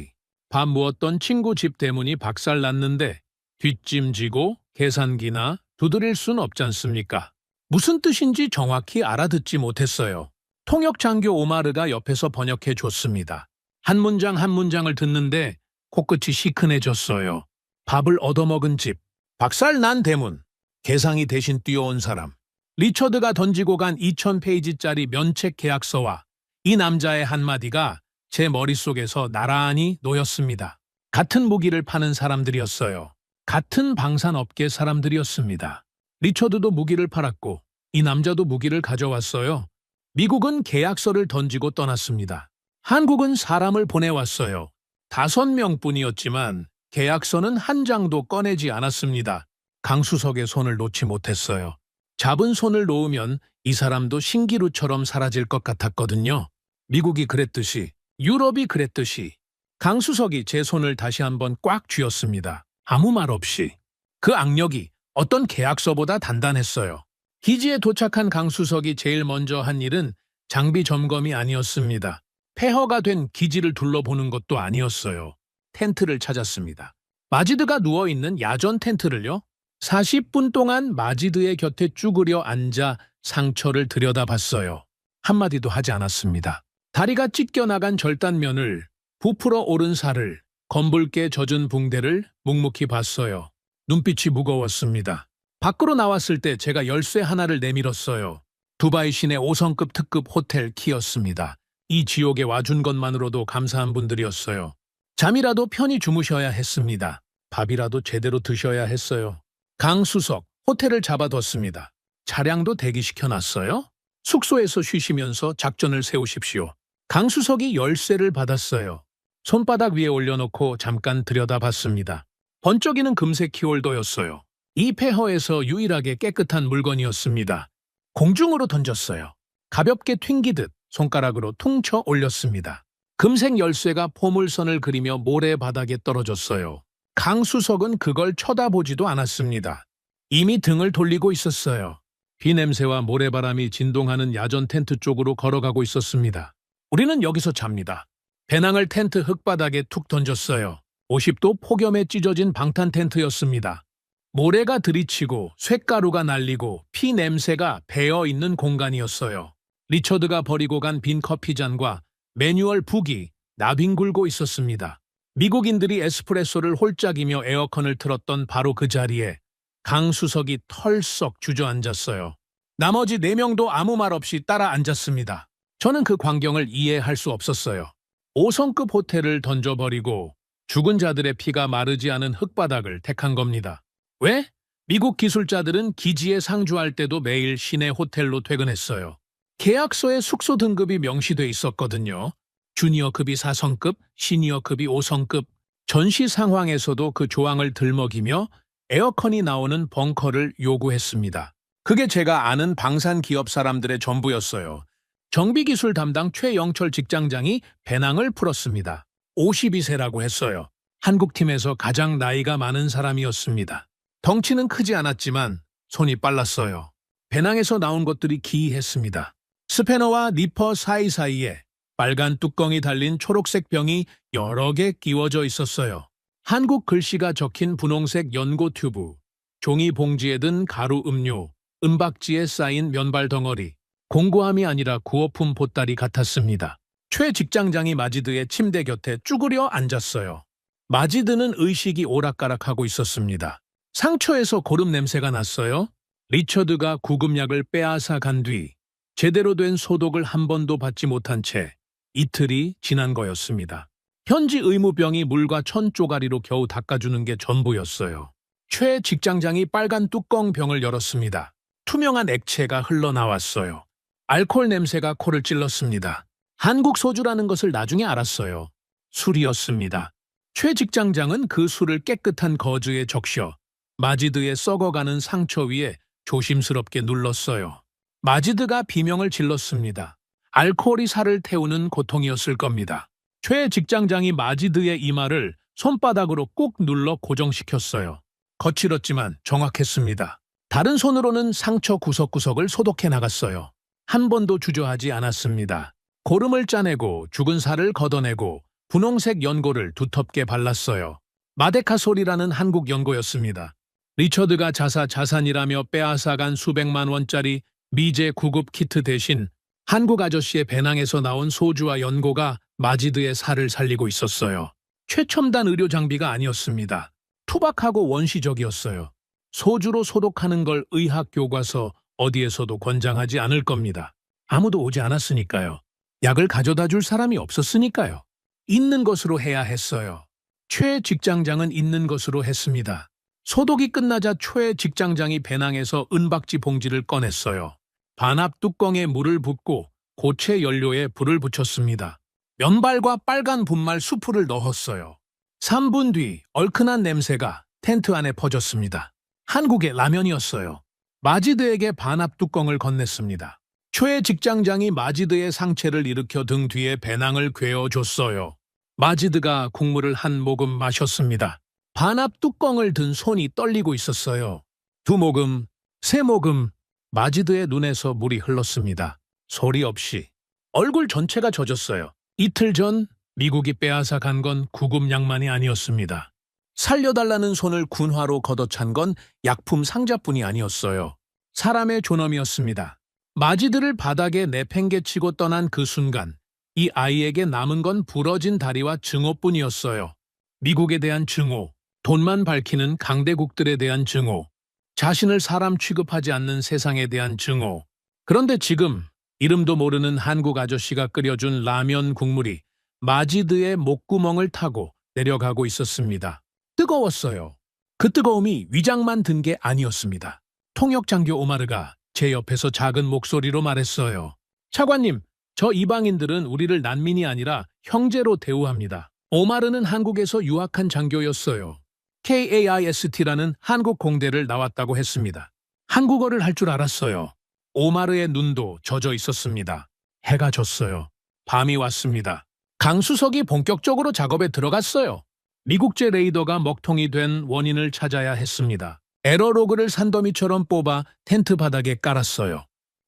밥 무었던 친구 집 대문이 박살났는데 뒷짐지고 계산기나 두드릴 순 없지 않습니까? 무슨 뜻인지 정확히 알아듣지 못했어요. 통역장교 오마르가 옆에서 번역해 줬습니다. 한 문장 한 문장을 듣는데 코끝이 시큰해졌어요. 밥을 얻어먹은 집, 박살난 대문, 계상이 대신 뛰어온 사람, 리처드가 던지고 간 2,000페이지짜리 면책 계약서와 이 남자의 한마디가 제 머릿속에서 나란히 놓였습니다. 같은 무기를 파는 사람들이었어요. 같은 방산업계 사람들이었습니다. 리처드도 무기를 팔았고 이 남자도 무기를 가져왔어요. 미국은 계약서를 던지고 떠났습니다. 한국은 사람을 보내왔어요. 5명뿐이었지만 계약서는 한 장도 꺼내지 않았습니다. 강수석의 손을 놓지 못했어요. 잡은 손을 놓으면 이 사람도 신기루처럼 사라질 것 같았거든요. 미국이 그랬듯이, 유럽이 그랬듯이 강수석이 제 손을 다시 한번 꽉 쥐었습니다. 아무 말 없이. 그 악력이 어떤 계약서보다 단단했어요. 기지에 도착한 강수석이 제일 먼저 한 일은 장비 점검이 아니었습니다. 폐허가 된 기지를 둘러보는 것도 아니었어요. 텐트를 찾았습니다. 마지드가 누워있는 야전 텐트를요. 40분 동안 마지드의 곁에 쭈그려 앉아 상처를 들여다봤어요. 한마디도 하지 않았습니다. 다리가 찢겨나간 절단면을, 부풀어 오른 살을, 검붉게 젖은 붕대를 묵묵히 봤어요. 눈빛이 무거웠습니다. 밖으로 나왔을 때 제가 열쇠 하나를 내밀었어요. 두바이 시내 5성급 특급 호텔 키였습니다. 이 지옥에 와준 것만으로도 감사한 분들이었어요. 잠이라도 편히 주무셔야 했습니다. 밥이라도 제대로 드셔야 했어요. 강수석, 호텔을 잡아뒀습니다. 차량도 대기시켜놨어요. 숙소에서 쉬시면서 작전을 세우십시오. 강수석이 열쇠를 받았어요. 손바닥 위에 올려놓고 잠깐 들여다봤습니다. 번쩍이는 금색 키홀더였어요. 이 폐허에서 유일하게 깨끗한 물건이었습니다. 공중으로 던졌어요. 가볍게 튕기듯 손가락으로 퉁쳐 올렸습니다. 금색 열쇠가 포물선을 그리며 모래바닥에 떨어졌어요. 강수석은 그걸 쳐다보지도 않았습니다. 이미 등을 돌리고 있었어요. 비냄새와 모래바람이 진동하는 야전 텐트 쪽으로 걸어가고 있었습니다. 우리는 여기서 잡니다. 배낭을 텐트 흙바닥에 툭 던졌어요. 50도 폭염에 찢어진 방탄 텐트였습니다. 모래가 들이치고 쇳가루가 날리고 피 냄새가 배어있는 공간이었어요. 리처드가 버리고 간 빈 커피잔과 매뉴얼 북이 나뒹굴고 있었습니다. 미국인들이 에스프레소를 홀짝이며 에어컨을 틀었던 바로 그 자리에 강수석이 털썩 주저앉았어요. 나머지 4명도 아무 말 없이 따라 앉았습니다. 저는 그 광경을 이해할 수 없었어요. 5성급 호텔을 던져버리고 죽은 자들의 피가 마르지 않은 흙바닥을 택한 겁니다. 왜? 미국 기술자들은 기지에 상주할 때도 매일 시내 호텔로 퇴근했어요. 계약서에 숙소 등급이 명시돼 있었거든요. 주니어급이 4성급, 시니어급이 5성급. 전시 상황에서도 그 조항을 들먹이며 에어컨이 나오는 벙커를 요구했습니다. 그게 제가 아는 방산 기업 사람들의 전부였어요. 정비기술 담당 최영철 직장장이 배낭을 풀었습니다. 52세라고 했어요. 한국팀에서 가장 나이가 많은 사람이었습니다. 덩치는 크지 않았지만 손이 빨랐어요. 배낭에서 나온 것들이 기이했습니다. 스패너와 니퍼 사이사이에 빨간 뚜껑이 달린 초록색 병이 여러 개 끼워져 있었어요. 한국 글씨가 적힌 분홍색 연고 튜브, 종이 봉지에 든 가루 음료, 은박지에 쌓인 면발 덩어리, 공구함이 아니라 구호품 보따리 같았습니다. 최 직장장이 마지드의 침대 곁에 쭈그려 앉았어요. 마지드는 의식이 오락가락하고 있었습니다. 상처에서 고름 냄새가 났어요. 리처드가 구급약을 빼앗아 간 뒤 제대로 된 소독을 한 번도 받지 못한 채 이틀이 지난 거였습니다. 현지 의무병이 물과 천 쪼가리로 겨우 닦아주는 게 전부였어요. 최 직장장이 빨간 뚜껑 병을 열었습니다. 투명한 액체가 흘러나왔어요. 알코올 냄새가 코를 찔렀습니다. 한국 소주라는 것을 나중에 알았어요. 술이었습니다. 최 직장장은 그 술을 깨끗한 거즈에 적셔 마지드의 썩어가는 상처 위에 조심스럽게 눌렀어요. 마지드가 비명을 질렀습니다. 알코올이 살을 태우는 고통이었을 겁니다. 최 직장장이 마지드의 이마를 손바닥으로 꾹 눌러 고정시켰어요. 거칠었지만 정확했습니다. 다른 손으로는 상처 구석구석을 소독해 나갔어요. 한 번도 주저하지 않았습니다. 고름을 짜내고 죽은 살을 걷어내고 분홍색 연고를 두텁게 발랐어요. 마데카솔이라는 한국 연고였습니다. 리처드가 자산이라며 빼앗아간 수백만 원짜리 미제 구급 키트 대신 한국 아저씨의 배낭에서 나온 소주와 연고가 마지드의 살을 살리고 있었어요. 최첨단 의료 장비가 아니었습니다. 투박하고 원시적이었어요. 소주로 소독하는 걸 의학 교과서 어디에서도 권장하지 않을 겁니다. 아무도 오지 않았으니까요. 약을 가져다 줄 사람이 없었으니까요. 있는 것으로 해야 했어요. 최 직장장은 있는 것으로 했습니다. 소독이 끝나자 최 직장장이 배낭에서 은박지 봉지를 꺼냈어요. 반합 뚜껑에 물을 붓고 고체 연료에 불을 붙였습니다. 면발과 빨간 분말 수프를 넣었어요. 3분 뒤 얼큰한 냄새가 텐트 안에 퍼졌습니다. 한국의 라면이었어요. 마지드에게 반합 뚜껑을 건넸습니다. 최 직장장이 마지드의 상체를 일으켜 등 뒤에 배낭을 괴어줬어요. 마지드가 국물을 한 모금 마셨습니다. 반합 뚜껑을 든 손이 떨리고 있었어요. 2모금, 3모금, 마지드의 눈에서 물이 흘렀습니다. 소리 없이. 얼굴 전체가 젖었어요. 이틀 전 미국이 빼앗아 간 건 구급약만이 아니었습니다. 살려달라는 손을 군화로 걷어찬 건 약품 상자뿐이 아니었어요. 사람의 존엄이었습니다. 마지드를 바닥에 내팽개치고 떠난 그 순간 이 아이에게 남은 건 부러진 다리와 증오뿐이었어요. 미국에 대한 증오, 돈만 밝히는 강대국들에 대한 증오, 자신을 사람 취급하지 않는 세상에 대한 증오. 그런데 지금 이름도 모르는 한국 아저씨가 끓여준 라면 국물이 마지드의 목구멍을 타고 내려가고 있었습니다. 뜨거웠어요. 그 뜨거움이 위장만 든 게 아니었습니다. 통역장교 오마르가 제 옆에서 작은 목소리로 말했어요. 차관님, 저 이방인들은 우리를 난민이 아니라 형제로 대우합니다. 오마르는 한국에서 유학한 장교였어요. KAIST라는 한국 공대를 나왔다고 했습니다. 한국어를 할 줄 알았어요. 오마르의 눈도 젖어 있었습니다. 해가 졌어요. 밤이 왔습니다. 강수석이 본격적으로 작업에 들어갔어요. 미국제 레이더가 먹통이 된 원인을 찾아야 했습니다. 에러로그를 산더미처럼 뽑아 텐트 바닥에 깔았어요.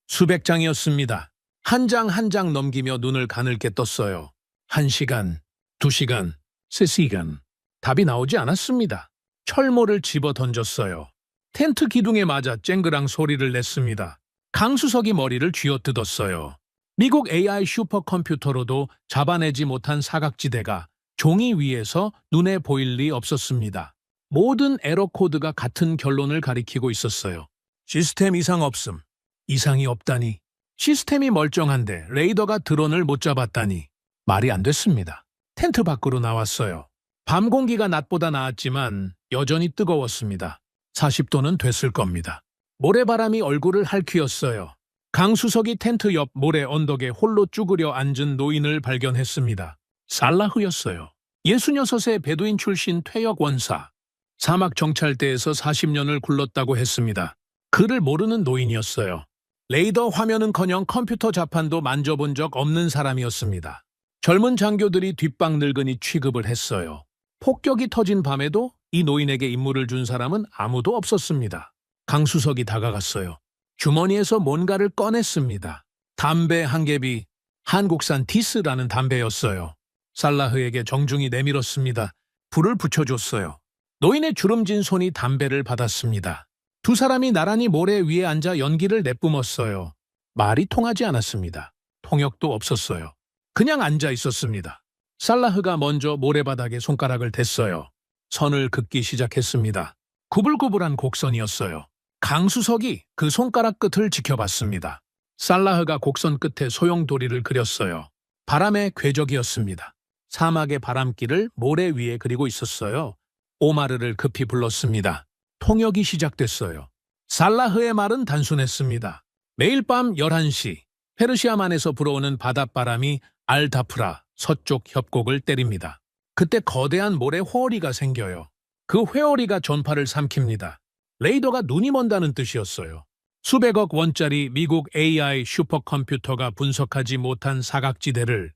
수백 장이었습니다. 한 장 한 장 넘기며 눈을 가늘게 떴어요. 1시간, 2시간, 3시간. 답이 나오지 않았습니다. 철모를 집어 던졌어요. 텐트 기둥에 맞아 쨍그랑 소리를 냈습니다. 강수석이 머리를 쥐어뜯었어요. 미국 AI 슈퍼컴퓨터로도 잡아내지 못한 사각지대가 종이 위에서 눈에 보일 리 없었습니다. 모든 에러 코드가 같은 결론을 가리키고 있었어요. 시스템 이상 없음. 이상이 없다니. 시스템이 멀쩡한데 레이더가 드론을 못 잡았다니. 말이 안 됐습니다. 텐트 밖으로 나왔어요. 밤 공기가 낮보다 나았지만 여전히 뜨거웠습니다. 40도는 됐을 겁니다. 모래바람이 얼굴을 핥히었어요. 강수석이 텐트 옆 모래 언덕에 홀로 쭈그려 앉은 노인을 발견했습니다. 살라흐였어요. 66세 베두인 출신 퇴역 원사. 사막 정찰대에서 40년을 굴렀다고 했습니다. 그를 모르는 노인이었어요. 레이더 화면은커녕 컴퓨터 자판도 만져본 적 없는 사람이었습니다. 젊은 장교들이 뒷방 늙은이 취급을 했어요. 폭격이 터진 밤에도 이 노인에게 임무를 준 사람은 아무도 없었습니다. 강수석이 다가갔어요. 주머니에서 뭔가를 꺼냈습니다. 담배 한 갭이 한국산 티스라는 담배였어요. 살라흐에게 정중히 내밀었습니다. 불을 붙여줬어요. 노인의 주름진 손이 담배를 받았습니다. 두 사람이 나란히 모래 위에 앉아 연기를 내뿜었어요. 말이 통하지 않았습니다. 통역도 없었어요. 그냥 앉아 있었습니다. 살라흐가 먼저 모래바닥에 손가락을 댔어요. 선을 긋기 시작했습니다. 구불구불한 곡선이었어요. 강수석이 그 손가락 끝을 지켜봤습니다. 살라흐가 곡선 끝에 소용돌이를 그렸어요. 바람의 궤적이었습니다. 사막의 바람길을 모래 위에 그리고 있었어요. 오마르를 급히 불렀습니다. 통역이 시작됐어요. 살라흐의 말은 단순했습니다. 매일 밤 11시 페르시아만에서 불어오는 바닷바람이 알다프라 서쪽 협곡을 때립니다. 그때 거대한 모래 회오리가 생겨요. 그 회오리가 전파를 삼킵니다. 레이더가 눈이 먼다는 뜻이었어요. 수백억 원짜리 미국 AI 슈퍼컴퓨터가 분석하지 못한 사각지대를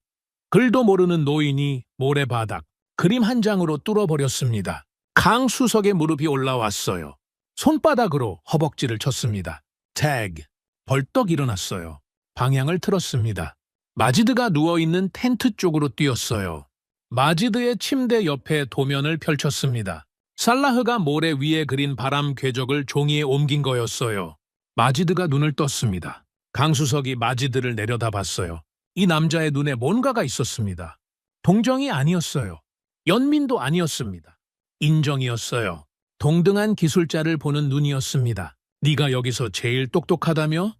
글도 모르는 노인이 모래바닥, 그림 한 장으로 뚫어버렸습니다. 강수석의 무릎이 올라왔어요. 손바닥으로 허벅지를 쳤습니다. 태그! 벌떡 일어났어요. 방향을 틀었습니다. 마지드가 누워있는 텐트 쪽으로 뛰었어요. 마지드의 침대 옆에 도면을 펼쳤습니다. 살라흐가 모래 위에 그린 바람 궤적을 종이에 옮긴 거였어요. 마지드가 눈을 떴습니다. 강수석이 마지드를 내려다봤어요. 이 남자의 눈에 뭔가가 있었습니다. 동정이 아니었어요. 연민도 아니었습니다. 인정이었어요. 동등한 기술자를 보는 눈이었습니다. 네가 여기서 제일 똑똑하다며?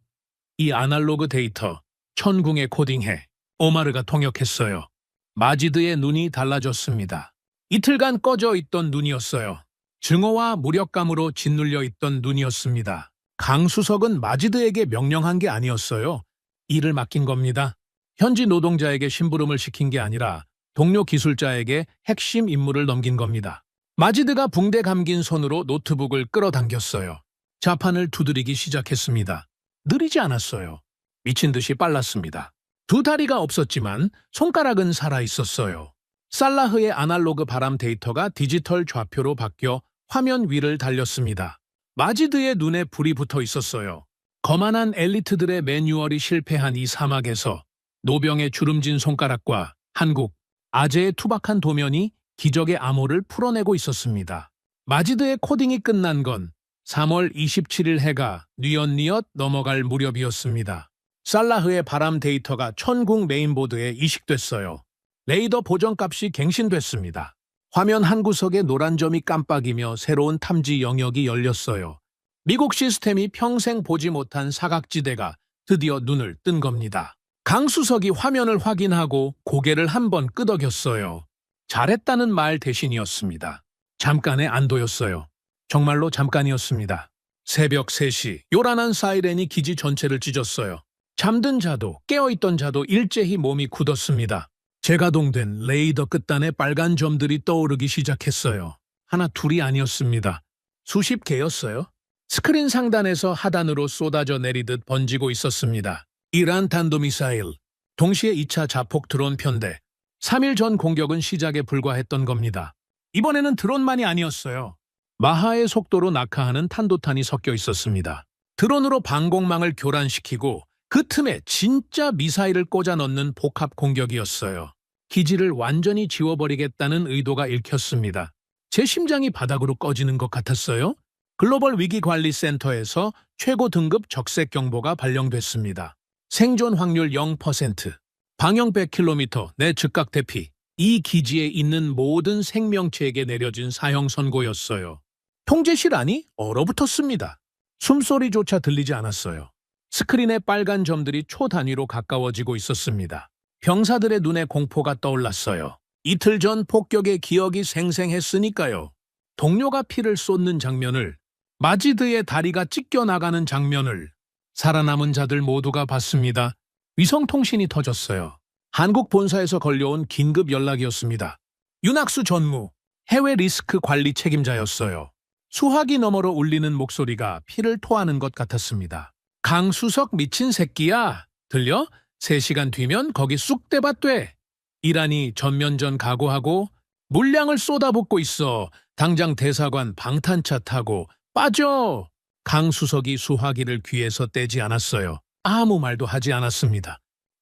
이 아날로그 데이터, 천궁에 코딩해. 오마르가 통역했어요. 마지드의 눈이 달라졌습니다. 이틀간 꺼져 있던 눈이었어요. 증오와 무력감으로 짓눌려 있던 눈이었습니다. 강수석은 마지드에게 명령한 게 아니었어요. 일을 맡긴 겁니다. 현지 노동자에게 심부름을 시킨 게 아니라 동료 기술자에게 핵심 임무를 넘긴 겁니다. 마지드가 붕대 감긴 손으로 노트북을 끌어당겼어요. 자판을 두드리기 시작했습니다. 느리지 않았어요. 미친 듯이 빨랐습니다. 두 다리가 없었지만 손가락은 살아있었어요. 살라흐의 아날로그 바람 데이터가 디지털 좌표로 바뀌어 화면 위를 달렸습니다. 마지드의 눈에 불이 붙어 있었어요. 거만한 엘리트들의 매뉴얼이 실패한 이 사막에서 노병의 주름진 손가락과 한국, 아재의 투박한 도면이 기적의 암호를 풀어내고 있었습니다. 마지드의 코딩이 끝난 건 3월 27일 해가 뉘엿뉘엿 넘어갈 무렵이었습니다. 살라흐의 바람 데이터가 천궁 메인보드에 이식됐어요. 레이더 보정값이 갱신됐습니다. 화면 한 구석에 노란 점이 깜빡이며 새로운 탐지 영역이 열렸어요. 미국 시스템이 평생 보지 못한 사각지대가 드디어 눈을 뜬 겁니다. 강수석이 화면을 확인하고 고개를 한번 끄덕였어요. 잘했다는 말 대신이었습니다. 잠깐의 안도였어요. 정말로 잠깐이었습니다. 새벽 3시 요란한 사이렌이 기지 전체를 찢었어요. 잠든 자도 깨어있던 자도 일제히 몸이 굳었습니다. 재가동된 레이더 끝단에 빨간 점들이 떠오르기 시작했어요. 하나 둘이 아니었습니다. 수십 개였어요. 스크린 상단에서 하단으로 쏟아져 내리듯 번지고 있었습니다. 이란 탄도미사일, 동시에 2차 자폭 드론 편대. 3일 전 공격은 시작에 불과했던 겁니다. 이번에는 드론만이 아니었어요. 마하의 속도로 낙하하는 탄도탄이 섞여 있었습니다. 드론으로 방공망을 교란시키고 그 틈에 진짜 미사일을 꽂아 넣는 복합 공격이었어요. 기지를 완전히 지워버리겠다는 의도가 읽혔습니다. 제 심장이 바닥으로 꺼지는 것 같았어요. 글로벌 위기관리센터에서 최고 등급 적색 경보가 발령됐습니다. 생존 확률 0%, 방형 100km 내 즉각 대피. 이 기지에 있는 모든 생명체에게 내려진 사형 선고였어요. 통제실 안이 얼어붙었습니다. 숨소리조차 들리지 않았어요. 스크린에 빨간 점들이 초단위로 가까워지고 있었습니다. 병사들의 눈에 공포가 떠올랐어요. 이틀 전 폭격의 기억이 생생했으니까요. 동료가 피를 쏟는 장면을, 마지드의 다리가 찢겨나가는 장면을 살아남은 자들 모두가 봤습니다. 위성통신이 터졌어요. 한국 본사에서 걸려온 긴급 연락이었습니다. 윤학수 전무, 해외 리스크 관리 책임자였어요. 수화기 너머로 울리는 목소리가 피를 토하는 것 같았습니다. 강수석 미친 새끼야. 들려? 3시간 뒤면 거기 쑥대밭 돼. 이란이 전면전 각오하고 물량을 쏟아붓고 있어. 당장 대사관 방탄차 타고 빠져. 강수석이 수화기를 귀에서 떼지 않았어요. 아무 말도 하지 않았습니다.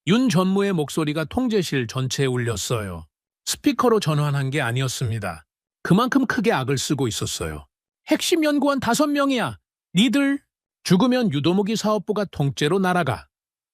윤 전무의 목소리가 통제실 전체에 울렸어요. 스피커로 전환한 게 아니었습니다. 그만큼 크게 악을 쓰고 있었어요. 핵심 연구원 5명이야. 니들 죽으면 유도무기 사업부가 통째로 날아가.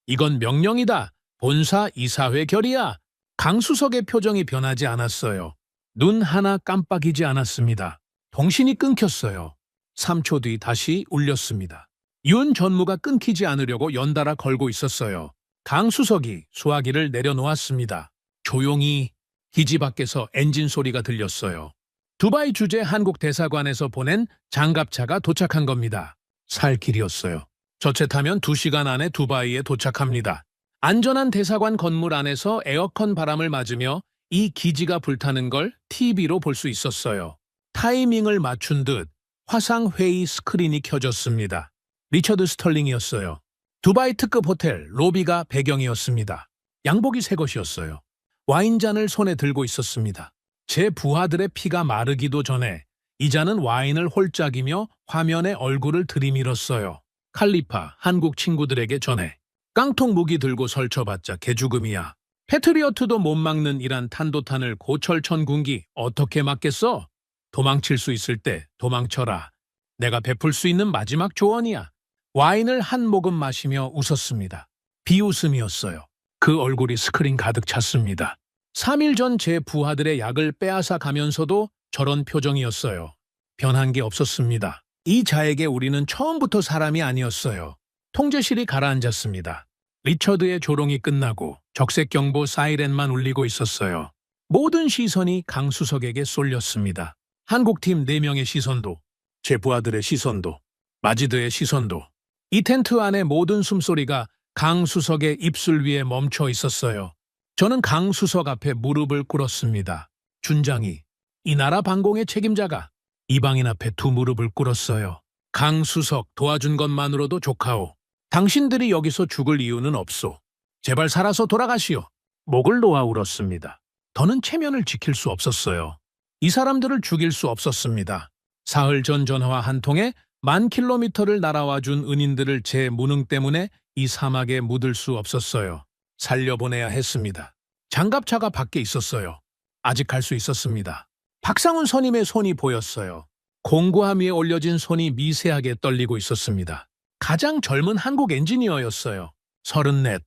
이건 명령이다. 본사 이사회 결의야. 강수석의 표정이 변하지 않았어요. 눈 하나 깜빡이지 않았습니다. 통신이 끊겼어요. 3초 뒤 다시 울렸습니다. 윤 전무가 끊기지 않으려고 연달아 걸고 있었어요. 강수석이 수화기를 내려놓았습니다. 조용히 기지 밖에서 엔진 소리가 들렸어요. 두바이 주재 한국 대사관에서 보낸 장갑차가 도착한 겁니다. 살 길이었어요. 저체 타면 2시간 안에 두바이에 도착합니다. 안전한 대사관 건물 안에서 에어컨 바람을 맞으며 이 기지가 불타는 걸 TV로 볼 수 있었어요. 타이밍을 맞춘 듯 화상회의 스크린이 켜졌습니다. 리처드 스털링이었어요. 두바이 특급 호텔 로비가 배경이었습니다. 양복이 새 것이었어요. 와인잔을 손에 들고 있었습니다. 제 부하들의 피가 마르기도 전에 이 잔은 와인을 홀짝이며 화면에 얼굴을 들이밀었어요. 칼리파, 한국 친구들에게 전해. 깡통 무기 들고 설쳐봤자 개죽음이야. 패트리어트도 못 막는 이란 탄도탄을 고철천 군기 어떻게 막겠어? 도망칠 수 있을 때 도망쳐라. 내가 베풀 수 있는 마지막 조언이야. 와인을 한 모금 마시며 웃었습니다. 비웃음이었어요. 그 얼굴이 스크린 가득 찼습니다. 3일 전 제 부하들의 약을 빼앗아 가면서도 저런 표정이었어요. 변한 게 없었습니다. 이 자에게 우리는 처음부터 사람이 아니었어요. 통제실이 가라앉았습니다. 리처드의 조롱이 끝나고 적색경보 사이렌만 울리고 있었어요. 모든 시선이 강수석에게 쏠렸습니다. 한국팀 4명의 시선도, 제 부하들의 시선도, 마지드의 시선도. 이 텐트 안의 모든 숨소리가 강수석의 입술 위에 멈춰 있었어요. 저는 강수석 앞에 무릎을 꿇었습니다. 준장이, 이 나라 방공의 책임자가 이방인 앞에 2 무릎을 꿇었어요. 강수석 도와준 것만으로도 좋카오. 당신들이 여기서 죽을 이유는 없소. 제발 살아서 돌아가시오. 목을 놓아 울었습니다. 더는 체면을 지킬 수 없었어요. 이 사람들을 죽일 수 없었습니다. 사흘 전 전화 한 통에 10,000km를 날아와 준 은인들을 제 무능 때문에 이 사막에 묻을 수 없었어요. 살려보내야 했습니다. 장갑차가 밖에 있었어요. 아직 갈 수 있었습니다. 박상훈 선임의 손이 보였어요. 공구함 위에 올려진 손이 미세하게 떨리고 있었습니다. 가장 젊은 한국 엔지니어였어요. 34.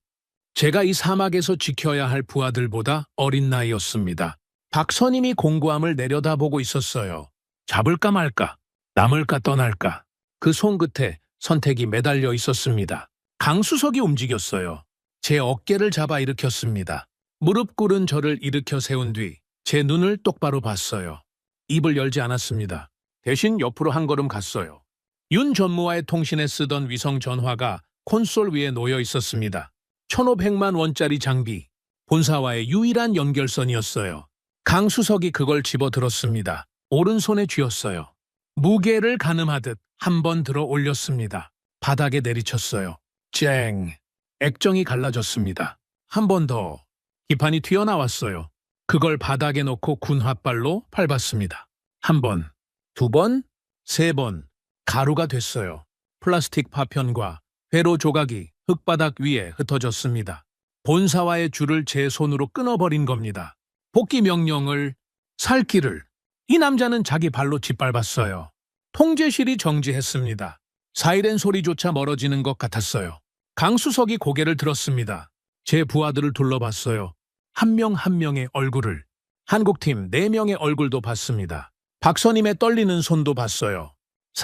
제가 이 사막에서 지켜야 할 부하들보다 어린 나이였습니다. 박 선임이 공구함을 내려다보고 있었어요. 잡을까 말까, 남을까 떠날까. 그 손끝에 선택이 매달려 있었습니다. 강수석이 움직였어요. 제 어깨를 잡아 일으켰습니다. 무릎 꿇은 저를 일으켜 세운 뒤 제 눈을 똑바로 봤어요. 입을 열지 않았습니다. 대신 옆으로 한 걸음 갔어요. 윤 전무와의 통신에 쓰던 위성 전화가 콘솔 위에 놓여 있었습니다. 1,500만 원짜리 장비, 본사와의 유일한 연결선이었어요. 강수석이 그걸 집어들었습니다. 오른손에 쥐었어요. 무게를 가늠하듯 한 번 들어 올렸습니다. 바닥에 내리쳤어요. 쨍! 액정이 갈라졌습니다. 한 번 더. 기판이 튀어나왔어요. 그걸 바닥에 놓고 군홧발로 밟았습니다. 1번, 2번, 3번. 가루가 됐어요. 플라스틱 파편과 회로 조각이 흙바닥 위에 흩어졌습니다. 본사와의 줄을 제 손으로 끊어버린 겁니다. 복귀 명령을, 살길을. 이 남자는 자기 발로 짓밟았어요. 통제실이 정지했습니다. 사이렌 소리조차 멀어지는 것 같았어요. 강수석이 고개를 들었습니다. 제 부하들을 둘러봤어요. 한 명 한 명의 얼굴을. 한국팀 4명의 얼굴도 봤습니다. 박선임의 떨리는 손도 봤어요.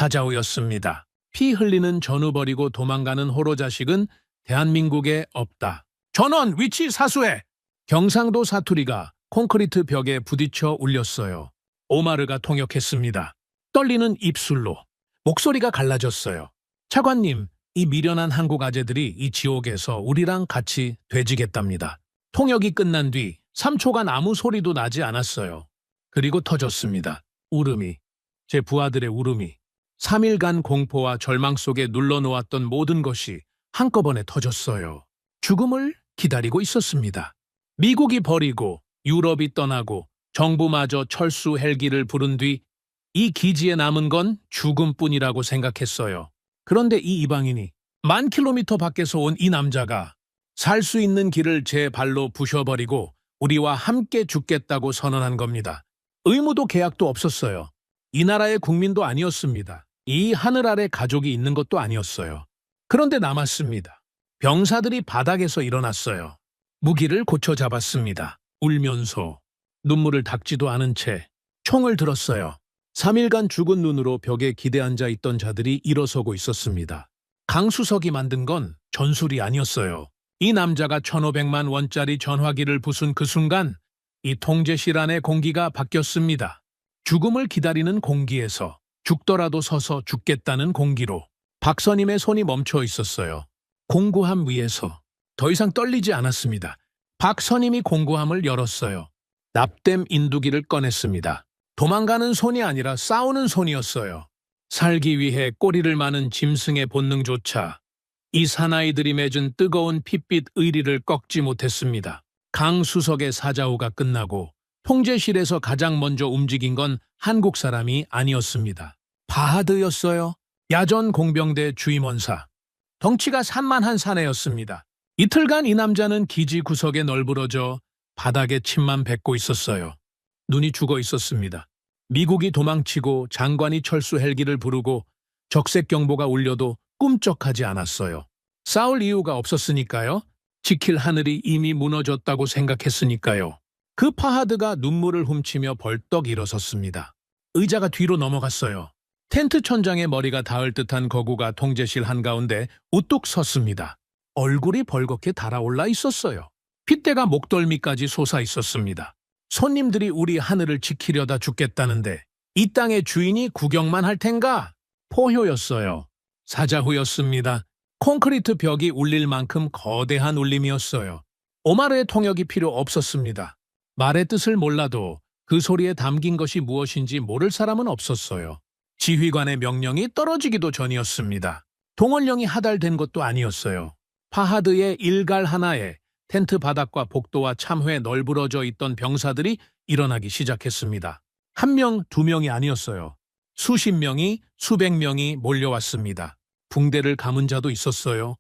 사자우였습니다. 피 흘리는 전우 버리고 도망가는 호로 자식은 대한민국에 없다. 전원 위치 사수해! 경상도 사투리가 콘크리트 벽에 부딪혀 울렸어요. 오마르가 통역했습니다. 떨리는 입술로. 목소리가 갈라졌어요. 차관님, 이 미련한 한국 아재들이 이 지옥에서 우리랑 같이 되지겠답니다. 통역이 끝난 뒤 3초간 아무 소리도 나지 않았어요. 그리고 터졌습니다. 울음이. 제 부하들의 울음이. 3일간 공포와 절망 속에 눌러놓았던 모든 것이 한꺼번에 터졌어요. 죽음을 기다리고 있었습니다. 미국이 버리고 유럽이 떠나고 정부마저 철수 헬기를 부른 뒤 이 기지에 남은 건 죽음뿐이라고 생각했어요. 그런데 이 이방인이 10,000km 밖에서 온 이 남자가 살 수 있는 길을 제 발로 부셔버리고 우리와 함께 죽겠다고 선언한 겁니다. 의무도 계약도 없었어요. 이 나라의 국민도 아니었습니다. 이 하늘 아래 가족이 있는 것도 아니었어요. 그런데 남았습니다. 병사들이 바닥에서 일어났어요. 무기를 고쳐 잡았습니다. 울면서 눈물을 닦지도 않은 채 총을 들었어요. 3일간 죽은 눈으로 벽에 기대앉아 있던 자들이 일어서고 있었습니다. 강수석이 만든 건 전술이 아니었어요. 이 남자가 1,500만 원짜리 전화기를 부순 그 순간 이 통제실 안의 공기가 바뀌었습니다. 죽음을 기다리는 공기에서 죽더라도 서서 죽겠다는 공기로 박선임의 손이 멈춰 있었어요. 공구함 위에서 더 이상 떨리지 않았습니다. 박선임이 공구함을 열었어요. 납땜 인두기를 꺼냈습니다. 도망가는 손이 아니라 싸우는 손이었어요. 살기 위해 꼬리를 마는 짐승의 본능조차 이 사나이들이 맺은 뜨거운 핏빛 의리를 꺾지 못했습니다. 강수석의 사자후가 끝나고 통제실에서 가장 먼저 움직인 건 한국 사람이 아니었습니다. 바하드였어요. 야전 공병대 주임원사. 덩치가 산만한 사내였습니다. 이틀간 이 남자는 기지 구석에 널브러져 바닥에 침만 뱉고 있었어요. 눈이 죽어 있었습니다. 미국이 도망치고 장관이 철수 헬기를 부르고 적색 경보가 울려도 꿈쩍하지 않았어요. 싸울 이유가 없었으니까요. 지킬 하늘이 이미 무너졌다고 생각했으니까요. 그 파하드가 눈물을 훔치며 벌떡 일어섰습니다. 의자가 뒤로 넘어갔어요. 텐트 천장에 머리가 닿을 듯한 거구가 통제실 한가운데 우뚝 섰습니다. 얼굴이 벌겋게 달아올라 있었어요. 핏대가 목덜미까지 솟아 있었습니다. 손님들이 우리 하늘을 지키려다 죽겠다는데 이 땅의 주인이 구경만 할 텐가? 포효였어요. 사자후였습니다. 콘크리트 벽이 울릴 만큼 거대한 울림이었어요. 오마르의 통역이 필요 없었습니다. 말의 뜻을 몰라도 그 소리에 담긴 것이 무엇인지 모를 사람은 없었어요. 지휘관의 명령이 떨어지기도 전이었습니다. 동원령이 하달된 것도 아니었어요. 파하드의 일갈 하나에 텐트 바닥과 복도와 참회에 널브러져 있던 병사들이 일어나기 시작했습니다. 1명, 2명이 아니었어요. 수십 명이, 수백 명이 몰려왔습니다. 붕대를 감은 자도 있었어요.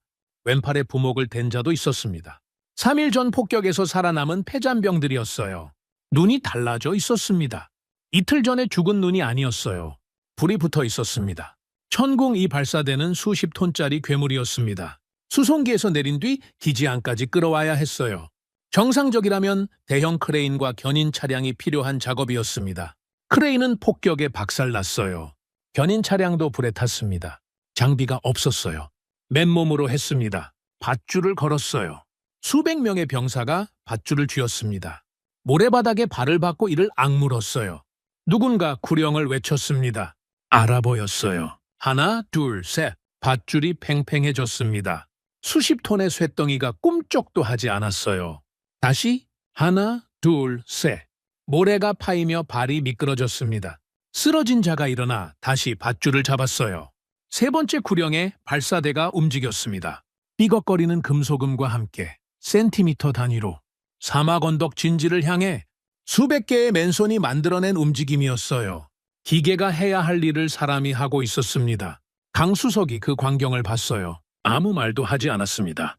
왼팔에 부목을 댄 자도 있었습니다. 3일 전 폭격에서 살아남은 폐잔병들이었어요. 눈이 달라져 있었습니다. 이틀 전에 죽은 눈이 아니었어요. 불이 붙어 있었습니다. 천궁2 발사대는 수십 톤짜리 괴물이었습니다. 수송기에서 내린 뒤 기지 안까지 끌어와야 했어요. 정상적이라면 대형 크레인과 견인 차량이 필요한 작업이었습니다. 크레인은 폭격에 박살났어요. 견인 차량도 불에 탔습니다. 장비가 없었어요. 맨몸으로 했습니다. 밧줄을 걸었어요. 수백 명의 병사가 밧줄을 쥐었습니다. 모래바닥에 발을 받고 이를 악물었어요. 누군가 구령을 외쳤습니다. 알아 보였어요. 하나, 둘, 셋. 밧줄이 팽팽해졌습니다. 수십 톤의 쇳덩이가 꿈쩍도 하지 않았어요. 다시 하나, 둘, 셋. 모래가 파이며 발이 미끄러졌습니다. 쓰러진 자가 일어나 다시 밧줄을 잡았어요. 세 번째 구령에 발사대가 움직였습니다. 삐걱거리는 금소금과 함께 센티미터 단위로 사막 언덕 진지를 향해 수백 개의 맨손이 만들어낸 움직임이었어요. 기계가 해야 할 일을 사람이 하고 있었습니다. 강수석이 그 광경을 봤어요. 아무 말도 하지 않았습니다.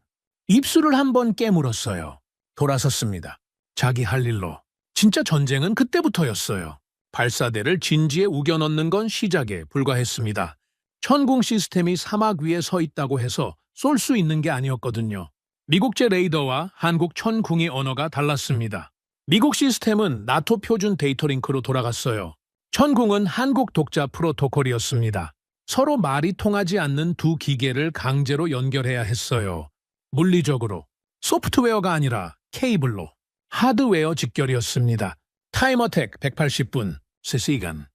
입술을 한번 깨물었어요. 돌아섰습니다. 자기 할 일로. 진짜 전쟁은 그때부터였어요. 발사대를 진지에 우겨 넣는 건 시작에 불과했습니다. 천궁 시스템이 사막 위에 서 있다고 해서 쏠 수 있는 게 아니었거든요. 미국제 레이더와 한국 천궁의 언어가 달랐습니다. 미국 시스템은 나토 표준 데이터 링크로 돌아갔어요. 천궁은 한국 독자 프로토콜이었습니다. 서로 말이 통하지 않는 두 기계를 강제로 연결해야 했어요. 물리적으로. 소프트웨어가 아니라 케이블로. 하드웨어 직결이었습니다. 타임어택 180분, 3시간.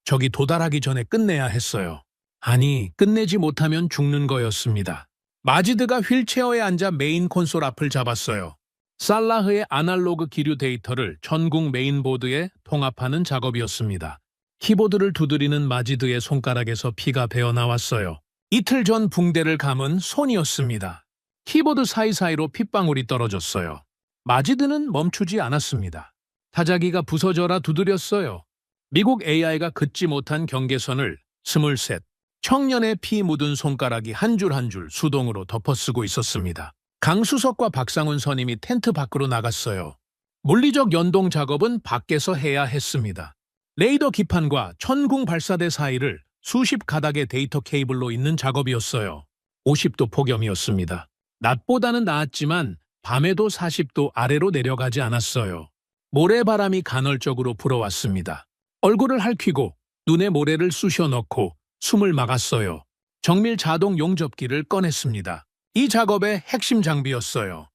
적이 도달하기 전에 끝내야 했어요. 아니, 끝내지 못하면 죽는 거였습니다. 마지드가 휠체어에 앉아 메인 콘솔 앞을 잡았어요. 살라흐의 아날로그 기류 데이터를 천궁 메인보드에 통합하는 작업이었습니다. 키보드를 두드리는 마지드의 손가락에서 피가 배어나왔어요. 이틀 전 붕대를 감은 손이었습니다. 키보드 사이사이로 핏방울이 떨어졌어요. 마지드는 멈추지 않았습니다. 타자기가 부서져라 두드렸어요. 미국 AI가 긋지 못한 경계선을 23, 청년의 피 묻은 손가락이 한 줄 한 줄 수동으로 덮어쓰고 있었습니다. 강수석과 박상훈 선임이 텐트 밖으로 나갔어요. 물리적 연동 작업은 밖에서 해야 했습니다. 레이더 기판과 천궁 발사대 사이를 수십 가닥의 데이터 케이블로 잇는 작업이었어요. 50도 폭염이었습니다. 낮보다는 나았지만 밤에도 40도 아래로 내려가지 않았어요. 모래바람이 간헐적으로 불어왔습니다. 얼굴을 핥히고 눈에 모래를 쑤셔 넣고 숨을 막았어요. 정밀 자동 용접기를 꺼냈습니다. 이 작업의 핵심 장비였어요.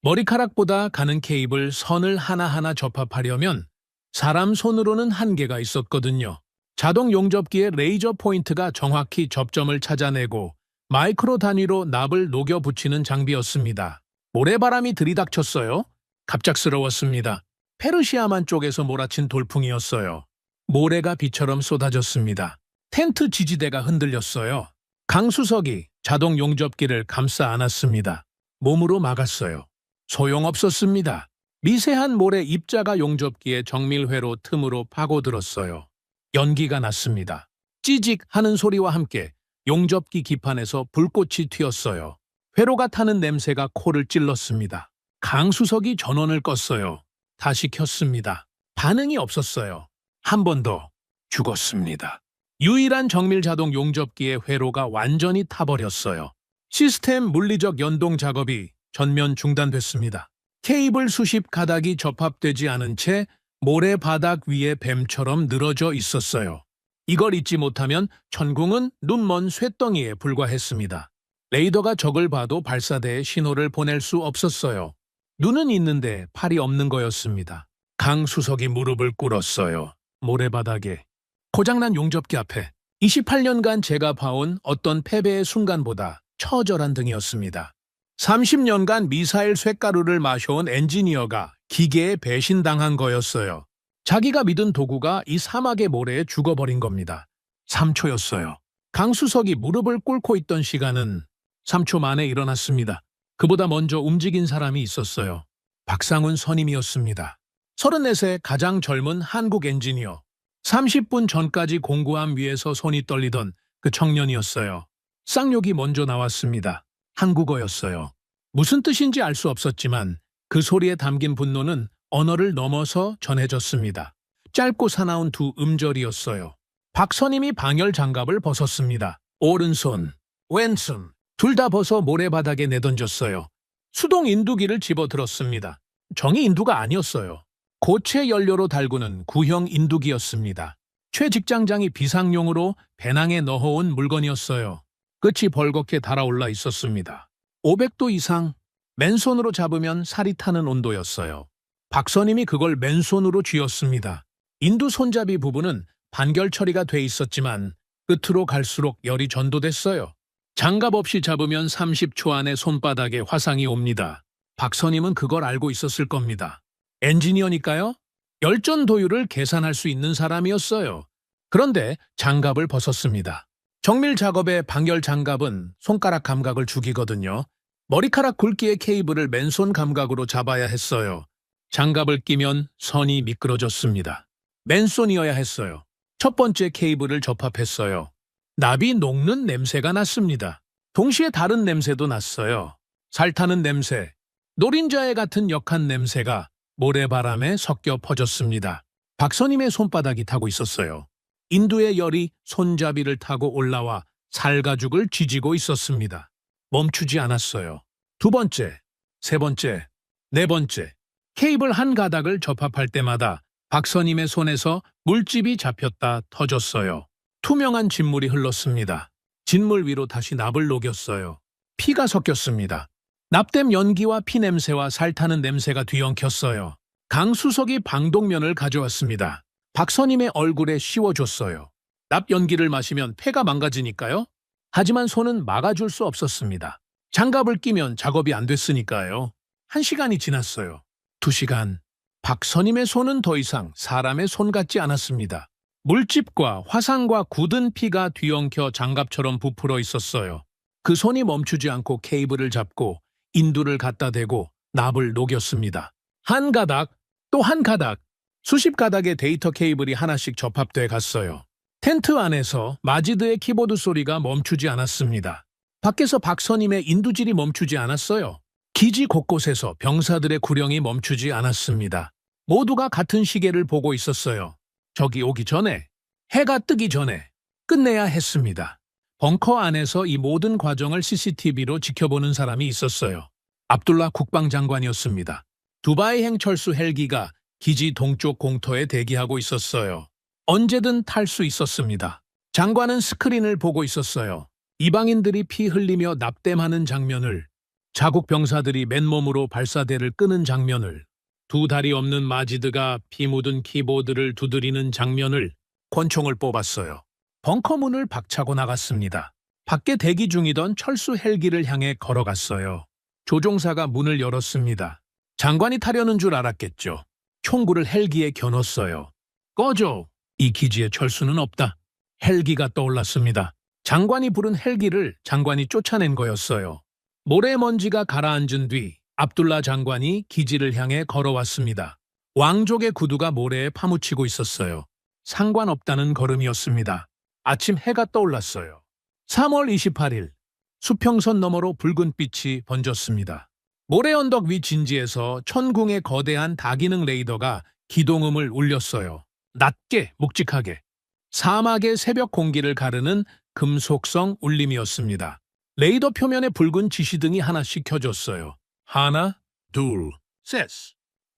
머리카락보다 가는 케이블 선을 하나하나 접합하려면 사람 손으로는 한계가 있었거든요. 자동 용접기의 레이저 포인트가 정확히 접점을 찾아내고 마이크로 단위로 납을 녹여 붙이는 장비였습니다. 모래바람이 들이닥쳤어요. 갑작스러웠습니다. 페르시아만 쪽에서 몰아친 돌풍이었어요. 모래가 비처럼 쏟아졌습니다. 텐트 지지대가 흔들렸어요. 강수석이 자동 용접기를 감싸 안았습니다. 몸으로 막았어요. 소용없었습니다. 미세한 모래 입자가 용접기의 정밀회로 틈으로 파고들었어요. 연기가 났습니다. 찌직 하는 소리와 함께 용접기 기판에서 불꽃이 튀었어요. 회로가 타는 냄새가 코를 찔렀습니다. 강수석이 전원을 껐어요. 다시 켰습니다. 반응이 없었어요. 한 번 더 죽었습니다. 유일한 정밀 자동 용접기의 회로가 완전히 타버렸어요. 시스템 물리적 연동 작업이 전면 중단됐습니다. 케이블 수십 가닥이 접합되지 않은 채 모래바닥 위에 뱀처럼 늘어져 있었어요. 이걸 잊지 못하면 천궁은 눈먼 쇳덩이에 불과했습니다. 레이더가 적을 봐도 발사대에 신호를 보낼 수 없었어요. 눈은 있는데 팔이 없는 거였습니다. 강수석이 무릎을 꿇었어요. 모래바닥에. 고장난 용접기 앞에 28년간 제가 봐온 어떤 패배의 순간보다 처절한 등이었습니다. 30년간 미사일 쇳가루를 마셔온 엔지니어가 기계에 배신당한 거였어요. 자기가 믿은 도구가 이 사막의 모래에 죽어버린 겁니다. 3초였어요. 강수석이 무릎을 꿇고 있던 시간은 3초 만에 일어났습니다. 그보다 먼저 움직인 사람이 있었어요. 박상훈 선임이었습니다. 34세 가장 젊은 한국 엔지니어. 30분 전까지 공구함 위에서 손이 떨리던 그 청년이었어요. 쌍욕이 먼저 나왔습니다. 한국어였어요. 무슨 뜻인지 알 수 없었지만 그 소리에 담긴 분노는 언어를 넘어서 전해졌습니다. 짧고 사나운 두 음절이었어요. 박 선임이 방열 장갑을 벗었습니다. 오른손, 왼손 둘 다 벗어 모래바닥에 내던졌어요. 수동 인두기를 집어들었습니다. 정의 인두가 아니었어요. 고체 연료로 달구는 구형 인두기였습니다. 최 직장장이 비상용으로 배낭에 넣어온 물건이었어요. 끝이 벌겋게 달아올라 있었습니다. 500도 이상, 맨손으로 잡으면 살이 타는 온도였어요. 박 선임이 그걸 맨손으로 쥐었습니다. 인두 손잡이 부분은 반결 처리가 돼 있었지만 끝으로 갈수록 열이 전도됐어요. 장갑 없이 잡으면 30초 안에 손바닥에 화상이 옵니다. 박 선임은 그걸 알고 있었을 겁니다. 엔지니어니까요. 열전 도율을 계산할 수 있는 사람이었어요. 그런데 장갑을 벗었습니다. 정밀 작업의 방열 장갑은 손가락 감각을 죽이거든요. 머리카락 굵기의 케이블을 맨손 감각으로 잡아야 했어요. 장갑을 끼면 선이 미끄러졌습니다. 맨손이어야 했어요. 첫 번째 케이블을 접합했어요. 납이 녹는 냄새가 났습니다. 동시에 다른 냄새도 났어요. 살타는 냄새, 노린자에 같은 역한 냄새가 모래바람에 섞여 퍼졌습니다. 박선임의 손바닥이 타고 있었어요. 인두의 열이 손잡이를 타고 올라와 살가죽을 지지고 있었습니다. 멈추지 않았어요. 두 번째, 세 번째, 네 번째. 케이블 한 가닥을 접합할 때마다 박선임의 손에서 물집이 잡혔다 터졌어요. 투명한 진물이 흘렀습니다. 진물 위로 다시 납을 녹였어요. 피가 섞였습니다. 납땜 연기와 피냄새와 살타는 냄새가 뒤엉켰어요. 강수석이 방독면을 가져왔습니다. 박선임의 얼굴에 씌워줬어요. 납 연기를 마시면 폐가 망가지니까요. 하지만 손은 막아줄 수 없었습니다. 장갑을 끼면 작업이 안 됐으니까요. 1시간이 지났어요. 2시간. 박선임의 손은 더 이상 사람의 손 같지 않았습니다. 물집과 화상과 굳은 피가 뒤엉켜 장갑처럼 부풀어 있었어요. 그 손이 멈추지 않고 케이블을 잡고 인두를 갖다 대고 납을 녹였습니다. 한 가닥, 또 한 가닥, 수십 가닥의 데이터 케이블이 하나씩 접합돼 갔어요. 텐트 안에서 마지드의 키보드 소리가 멈추지 않았습니다. 밖에서 박선임의 인두질이 멈추지 않았어요. 기지 곳곳에서 병사들의 구령이 멈추지 않았습니다. 모두가 같은 시계를 보고 있었어요. 적이 오기 전에, 해가 뜨기 전에 끝내야 했습니다. 벙커 안에서 이 모든 과정을 CCTV로 지켜보는 사람이 있었어요. 압둘라 국방장관이었습니다. 두바이행 철수 헬기가 기지 동쪽 공터에 대기하고 있었어요. 언제든 탈 수 있었습니다. 장관은 스크린을 보고 있었어요. 이방인들이 피 흘리며 납땜하는 장면을, 자국 병사들이 맨몸으로 발사대를 끄는 장면을, 두 다리 없는 마지드가 피 묻은 키보드를 두드리는 장면을, 권총을 뽑았어요. 벙커 문을 박차고 나갔습니다. 밖에 대기 중이던 철수 헬기를 향해 걸어갔어요. 조종사가 문을 열었습니다. 장관이 타려는 줄 알았겠죠. 총구를 헬기에 겨눴어요. 꺼져! 이 기지에 철수는 없다. 헬기가 떠올랐습니다. 장관이 부른 헬기를 장관이 쫓아낸 거였어요. 모래먼지가 가라앉은 뒤 압둘라 장관이 기지를 향해 걸어왔습니다. 왕족의 구두가 모래에 파묻히고 있었어요. 상관없다는 걸음이었습니다. 아침 해가 떠올랐어요. 3월 28일, 수평선 너머로 붉은 빛이 번졌습니다. 모래 언덕 위 진지에서 천궁의 거대한 다기능 레이더가 기동음을 울렸어요. 낮게, 묵직하게. 사막의 새벽 공기를 가르는 금속성 울림이었습니다. 레이더 표면에 붉은 지시등이 하나씩 켜졌어요. 하나, 둘, 셋.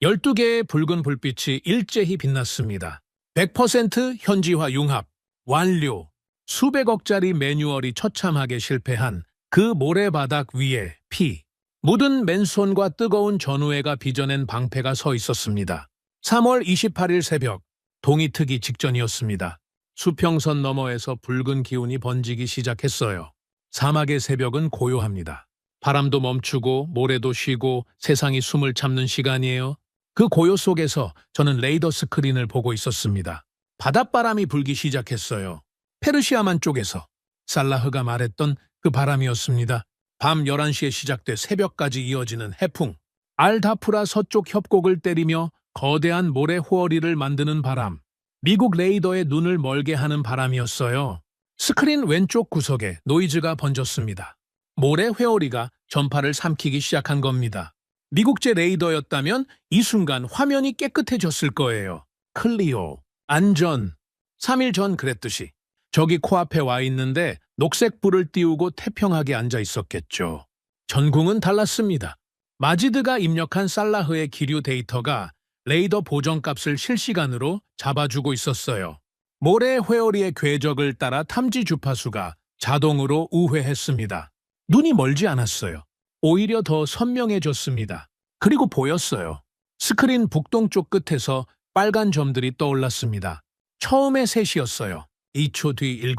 12개의 붉은 불빛이 일제히 빛났습니다. 100% 현지화 융합, 완료. 수백억짜리 매뉴얼이 처참하게 실패한 그 모래바닥 위에 피. 묻은 맨손과 뜨거운 전우회가 빚어낸 방패가 서 있었습니다. 3월 28일 새벽, 동이 트기 직전이었습니다. 수평선 너머에서 붉은 기운이 번지기 시작했어요. 사막의 새벽은 고요합니다. 바람도 멈추고 모래도 쉬고 세상이 숨을 참는 시간이에요. 그 고요 속에서 저는 레이더 스크린을 보고 있었습니다. 바닷바람이 불기 시작했어요. 페르시아만 쪽에서 살라흐가 말했던 그 바람이었습니다. 밤 11시에 시작돼 새벽까지 이어지는 해풍. 알다프라 서쪽 협곡을 때리며 거대한 모래 호어리를 만드는 바람. 미국 레이더의 눈을 멀게 하는 바람이었어요. 스크린 왼쪽 구석에 노이즈가 번졌습니다. 모래 회오리가 전파를 삼키기 시작한 겁니다. 미국제 레이더였다면 이 순간 화면이 깨끗해졌을 거예요. 클리오, 안전. 3일 전 그랬듯이 적이 코앞에 와 있는데 녹색 불을 띄우고 태평하게 앉아 있었겠죠. 전궁은 달랐습니다. 마지드가 입력한 살라흐의 기류 데이터가 레이더 보정값을 실시간으로 잡아주고 있었어요. 모래 회오리의 궤적을 따라 탐지 주파수가 자동으로 우회했습니다. 눈이 멀지 않았어요. 오히려 더 선명해졌습니다. 그리고 보였어요. 스크린 북동쪽 끝에서 빨간 점들이 떠올랐습니다. 처음에 3시였어요. 2초 뒤 7,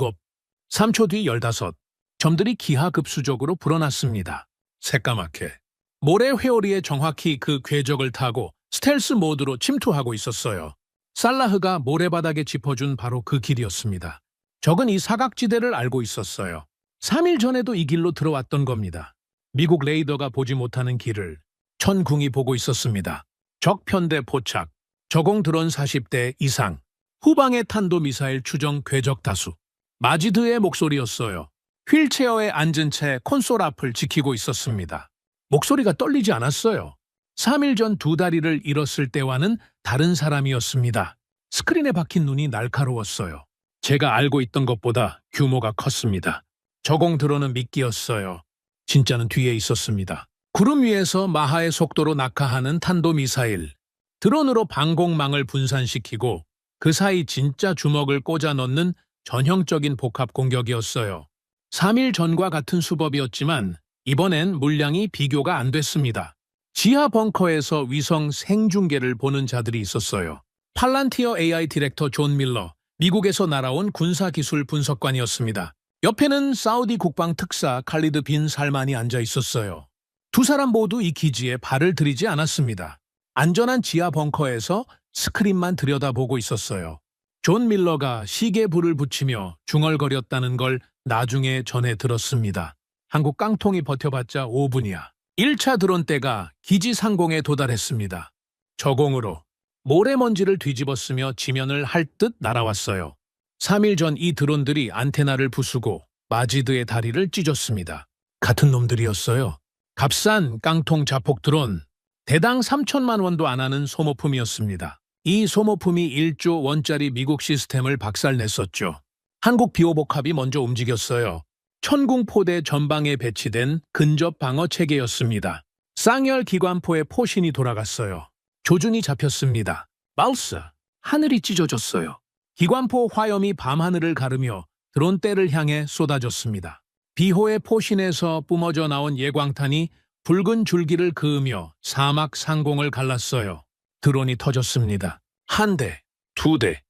3초 뒤 15. 점들이 기하급수적으로 불어났습니다. 새까맣게. 모래 회오리에 정확히 그 궤적을 타고 스텔스 모드로 침투하고 있었어요. 살라흐가 모래바닥에 짚어준 바로 그 길이었습니다. 적은 이 사각지대를 알고 있었어요. 3일 전에도 이 길로 들어왔던 겁니다. 미국 레이더가 보지 못하는 길을 천궁이 보고 있었습니다. 적 편대 포착, 저공 드론 40대 이상, 후방의 탄도미사일 추정 궤적 다수. 마지드의 목소리였어요. 휠체어에 앉은 채 콘솔 앞을 지키고 있었습니다. 목소리가 떨리지 않았어요. 3일 전 2다리를 잃었을 때와는 다른 사람이었습니다. 스크린에 박힌 눈이 날카로웠어요. 제가 알고 있던 것보다 규모가 컸습니다. 저공 드론은 미끼였어요. 진짜는 뒤에 있었습니다. 구름 위에서 마하의 속도로 낙하하는 탄도미사일. 드론으로 방공망을 분산시키고 그 사이 진짜 주먹을 꽂아 넣는 전형적인 복합 공격이었어요. 3일 전과 같은 수법이었지만 이번엔 물량이 비교가 안 됐습니다. 지하 벙커에서 위성 생중계를 보는 자들이 있었어요. 팔란티어 AI 디렉터 존 밀러, 미국에서 날아온 군사기술 분석관이었습니다. 옆에는 사우디 국방 특사 칼리드 빈 살만이 앉아 있었어요. 두 사람 모두 이 기지에 발을 들이지 않았습니다. 안전한 지하 벙커에서 스크린만 들여다보고 있었어요. 존 밀러가 시계 불을 붙이며 중얼거렸다는 걸 나중에 전해 들었습니다. 한국 깡통이 버텨봤자 5분이야. 1차 드론대가 기지 상공에 도달했습니다. 저공으로 모래먼지를 뒤집었으며 지면을 할 듯 날아왔어요. 3일 전 이 드론들이 안테나를 부수고 마지드의 다리를 찢었습니다. 같은 놈들이었어요. 값싼 깡통 자폭 드론, 대당 3천만 원도 안 하는 소모품이었습니다. 이 소모품이 1조 원짜리 미국 시스템을 박살냈었죠. 한국 비호복합이 먼저 움직였어요. 천궁포대 전방에 배치된 근접 방어 체계였습니다. 쌍열 기관포의 포신이 돌아갔어요. 조준이 잡혔습니다. 마우스, 하늘이 찢어졌어요. 기관포 화염이 밤하늘을 가르며 드론대를 향해 쏟아졌습니다. 비호의 포신에서 뿜어져 나온 예광탄이 붉은 줄기를 그으며 사막 상공을 갈랐어요. 드론이 터졌습니다. 한 대, 두 대,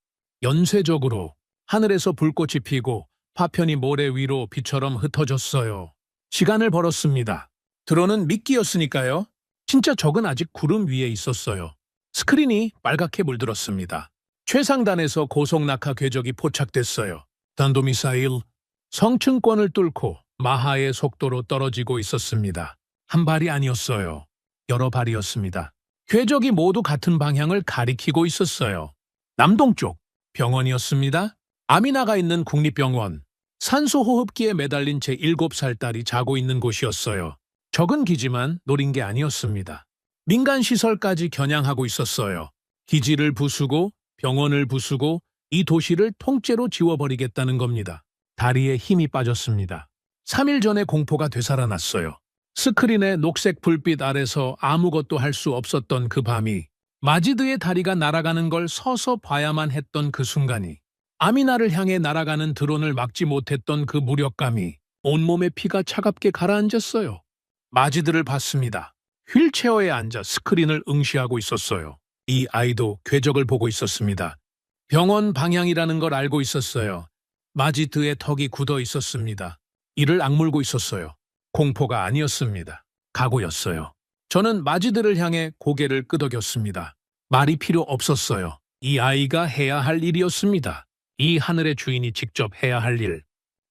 연쇄적으로 하늘에서 불꽃이 피고 파편이 모래 위로 비처럼 흩어졌어요. 시간을 벌었습니다. 드론은 미끼였으니까요. 진짜 적은 아직 구름 위에 있었어요. 스크린이 빨갛게 물들었습니다. 최상단에서 고속낙하 궤적이 포착됐어요. 탄도미사일, 성층권을 뚫고 마하의 속도로 떨어지고 있었습니다. 한 발이 아니었어요. 여러 발이었습니다. 궤적이 모두 같은 방향을 가리키고 있었어요. 남동쪽 병원이었습니다. 아미나가 있는 국립병원, 산소호흡기에 매달린 제 7살 딸이 자고 있는 곳이었어요. 적은 기지만 노린 게 아니었습니다. 민간 시설까지 겨냥하고 있었어요. 기지를 부수고 병원을 부수고 이 도시를 통째로 지워버리겠다는 겁니다. 다리에 힘이 빠졌습니다. 3일 전에 공포가 되살아났어요. 스크린의 녹색 불빛 아래서 아무것도 할 수 없었던 그 밤이, 마지드의 다리가 날아가는 걸 서서 봐야만 했던 그 순간이, 아미나를 향해 날아가는 드론을 막지 못했던 그 무력감이 온몸에 피가 차갑게 가라앉았어요. 마지드를 봤습니다. 휠체어에 앉아 스크린을 응시하고 있었어요. 이 아이도 궤적을 보고 있었습니다. 병원 방향이라는 걸 알고 있었어요. 마지드의 턱이 굳어 있었습니다. 이를 악물고 있었어요. 공포가 아니었습니다. 각오였어요. 저는 마지드를 향해 고개를 끄덕였습니다. 말이 필요 없었어요. 이 아이가 해야 할 일이었습니다. 이 하늘의 주인이 직접 해야 할 일.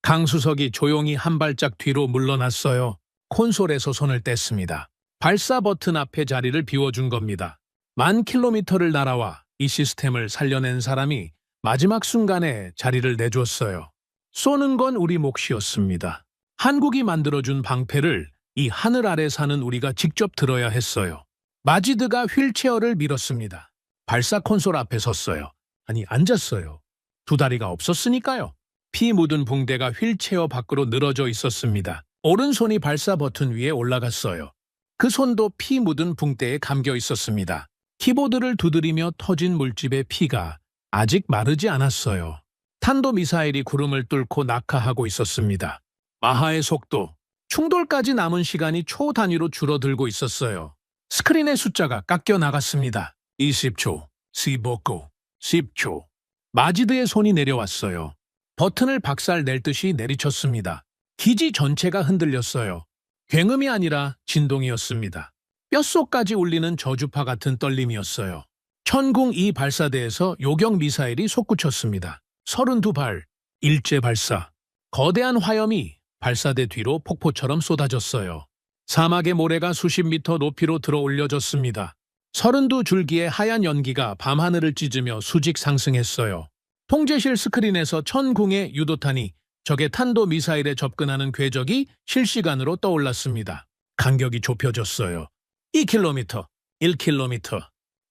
강수석이 조용히 한 발짝 뒤로 물러났어요. 콘솔에서 손을 뗐습니다. 발사 버튼 앞에 자리를 비워준 겁니다. 10,000km를 날아와 이 시스템을 살려낸 사람이 마지막 순간에 자리를 내줬어요. 쏘는 건 우리 몫이었습니다. 한국이 만들어준 방패를 이 하늘 아래 사는 우리가 직접 들어야 했어요. 마지드가 휠체어를 밀었습니다. 발사 콘솔 앞에 섰어요. 아니, 앉았어요. 두 다리가 없었으니까요. 피 묻은 붕대가 휠체어 밖으로 늘어져 있었습니다. 오른손이 발사 버튼 위에 올라갔어요. 그 손도 피 묻은 붕대에 감겨 있었습니다. 키보드를 두드리며 터진 물집의 피가 아직 마르지 않았어요. 탄도미사일이 구름을 뚫고 낙하하고 있었습니다. 마하의 속도, 충돌까지 남은 시간이 초 단위로 줄어들고 있었어요. 스크린의 숫자가 깎여 나갔습니다. 20초, 15초, 10초. 마지드의 손이 내려왔어요. 버튼을 박살 낼 듯이 내리쳤습니다. 기지 전체가 흔들렸어요. 굉음이 아니라 진동이었습니다. 뼛속까지 울리는 저주파 같은 떨림이었어요. 천궁 2 발사대에서 요격 미사일이 솟구쳤습니다. 32발, 일제 발사. 거대한 화염이 발사대 뒤로 폭포처럼 쏟아졌어요. 사막의 모래가 수십 미터 높이로 들어 올려졌습니다. 32줄기의 하얀 연기가 밤하늘을 찢으며 수직 상승했어요. 통제실 스크린에서 천궁의 유도탄이 적의 탄도미사일에 접근하는 궤적이 실시간으로 떠올랐습니다. 간격이 좁혀졌어요. 2km, 1km,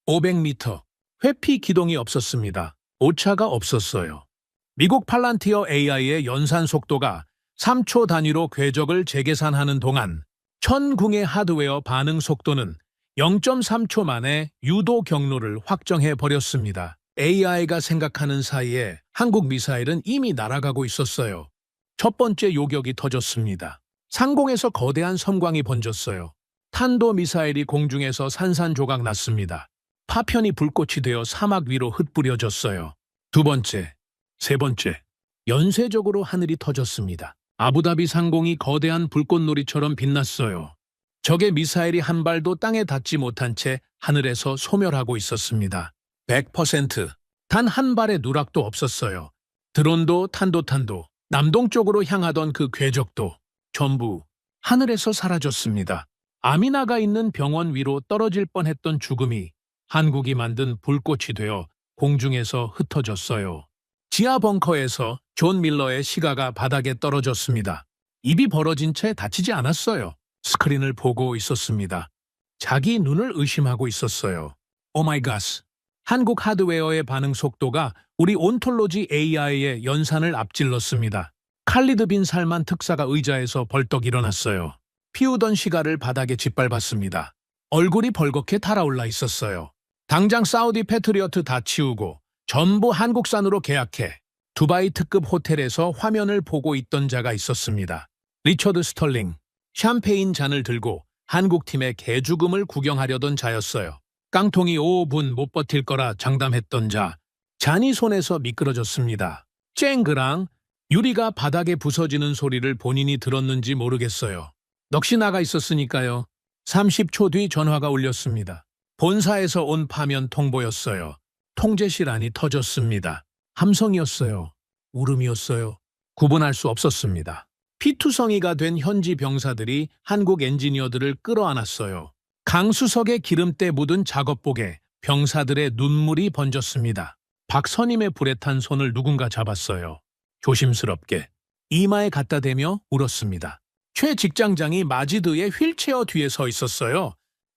500m. 회피 기동이 없었습니다. 오차가 없었어요. 미국 팔란티어 AI의 연산 속도가 3초 단위로 궤적을 재계산하는 동안 천궁의 하드웨어 반응 속도는 0.3초 만에 유도 경로를 확정해 버렸습니다. AI가 생각하는 사이에 한국 미사일은 이미 날아가고 있었어요. 첫 번째 요격이 터졌습니다. 상공에서 거대한 섬광이 번졌어요. 탄도미사일이 공중에서 산산조각 났습니다. 파편이 불꽃이 되어 사막 위로 흩뿌려졌어요. 두 번째, 세 번째, 연쇄적으로 하늘이 터졌습니다. 아부다비 상공이 거대한 불꽃놀이처럼 빛났어요. 적의 미사일이 한 발도 땅에 닿지 못한 채 하늘에서 소멸하고 있었습니다. 100%, 단 한 발의 누락도 없었어요. 드론도 탄도, 남동쪽으로 향하던 그 궤적도 전부 하늘에서 사라졌습니다. 아미나가 있는 병원 위로 떨어질 뻔했던 죽음이 한국이 만든 불꽃이 되어 공중에서 흩어졌어요. 지하 벙커에서 존 밀러의 시가가 바닥에 떨어졌습니다. 입이 벌어진 채 다치지 않았어요. 스크린을 보고 있었습니다. 자기 눈을 의심하고 있었어요. 오 마이 갓. 한국 하드웨어의 반응 속도가 우리 온톨로지 AI의 연산을 앞질렀습니다. 칼리드 빈 살만 특사가 의자에서 벌떡 일어났어요. 피우던 시가를 바닥에 짓밟았습니다. 얼굴이 벌겋게 달아올라 있었어요. 당장 사우디 패트리어트 다 치우고 전부 한국산으로 계약해. 두바이 특급 호텔에서 화면을 보고 있던 자가 있었습니다. 리처드 스털링. 샴페인 잔을 들고 한국팀의 개죽음을 구경하려던 자였어요. 깡통이 5분 못 버틸 거라 장담했던 자. 잔이 손에서 미끄러졌습니다. 쨍그랑 유리가 바닥에 부서지는 소리를 본인이 들었는지 모르겠어요. 넋이 나가 있었으니까요. 30초 뒤 전화가 울렸습니다. 본사에서 온 파면 통보였어요. 통제실 안이 터졌습니다. 함성이었어요. 울음이었어요. 구분할 수 없었습니다. 피투성이가 된 현지 병사들이 한국 엔지니어들을 끌어안았어요. 강수석의 기름때 묻은 작업복에 병사들의 눈물이 번졌습니다. 박선임의 불에 탄 손을 누군가 잡았어요. 조심스럽게 이마에 갖다 대며 울었습니다. 최 직장장이 마지드의 휠체어 뒤에 서 있었어요.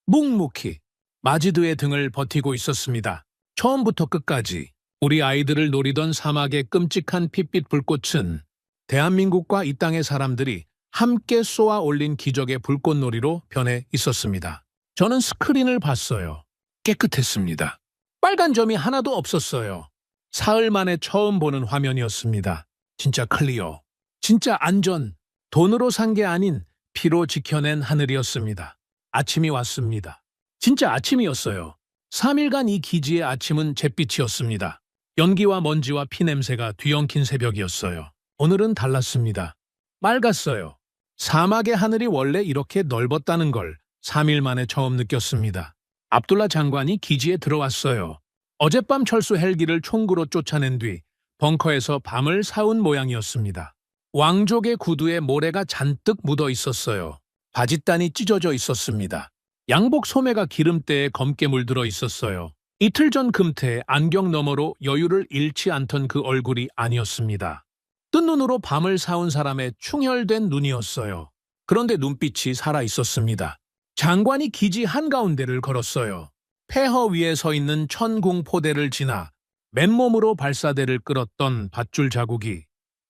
묵묵히 마지드의 등을 버티고 있었습니다. 처음부터 끝까지 우리 아이들을 노리던 사막의 끔찍한 핏빛 불꽃은 대한민국과 이 땅의 사람들이 함께 쏘아 올린 기적의 불꽃놀이로 변해 있었습니다. 저는 스크린을 봤어요. 깨끗했습니다. 빨간 점이 하나도 없었어요. 사흘 만에 처음 보는 화면이었습니다. 진짜 클리어. 진짜 안전. 돈으로 산 게 아닌 피로 지켜낸 하늘이었습니다. 아침이 왔습니다. 진짜 아침이었어요. 3일간 이 기지의 아침은 잿빛이었습니다. 연기와 먼지와 피냄새가 뒤엉킨 새벽이었어요. 오늘은 달랐습니다. 맑았어요. 사막의 하늘이 원래 이렇게 넓었다는 걸 3일 만에 처음 느꼈습니다. 압둘라 장관이 기지에 들어왔어요. 어젯밤 철수 헬기를 총구로 쫓아낸 뒤 벙커에서 밤을 사운 모양이었습니다. 왕족의 구두에 모래가 잔뜩 묻어 있었어요. 바짓단이 찢어져 있었습니다. 양복 소매가 기름때에 검게 물들어 있었어요. 이틀 전 금태에 안경 너머로 여유를 잃지 않던 그 얼굴이 아니었습니다. 뜬 눈으로 밤을 사온 사람의 충혈된 눈이었어요. 그런데 눈빛이 살아 있었습니다. 장관이 기지 한가운데를 걸었어요. 폐허 위에 서 있는 천궁포대를 지나 맨몸으로 발사대를 끌었던 밧줄 자국이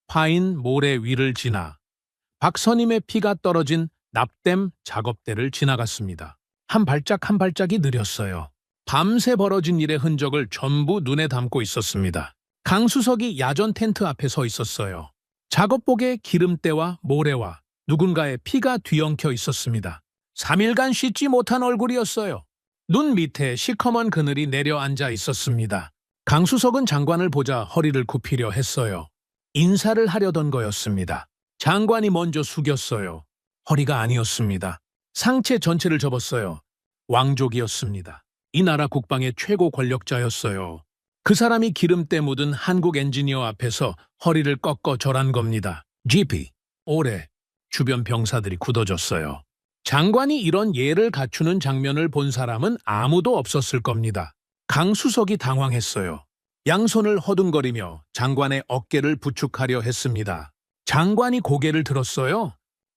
파인 모래 위를 지나 박선임의 피가 떨어진 납땜 작업대를 지나갔습니다. 한 발짝 한 발짝이 느렸어요. 밤새 벌어진 일의 흔적을 전부 눈에 담고 있었습니다. 강수석이 야전 텐트 앞에 서 있었어요. 작업복에 기름때와 모래와 누군가의 피가 뒤엉켜 있었습니다. 3일간 씻지 못한 얼굴이었어요. 눈 밑에 시커먼 그늘이 내려앉아 있었습니다. 강수석은 장관을 보자 허리를 굽히려 했어요. 인사를 하려던 거였습니다. 장관이 먼저 숙였어요. 허리가 아니었습니다. 상체 전체를 접었어요. 왕족이었습니다. 이 나라 국방의 최고 권력자였어요. 그 사람이 기름때 묻은 한국 엔지니어 앞에서 허리를 꺾어 절한 겁니다. GP. 오래. 주변 병사들이 굳어졌어요. 장관이 이런 예를 갖추는 장면을 본 사람은 아무도 없었을 겁니다. 강수석이 당황했어요. 양손을 허둥거리며 장관의 어깨를 부축하려 했습니다. 장관이 고개를 들었어요.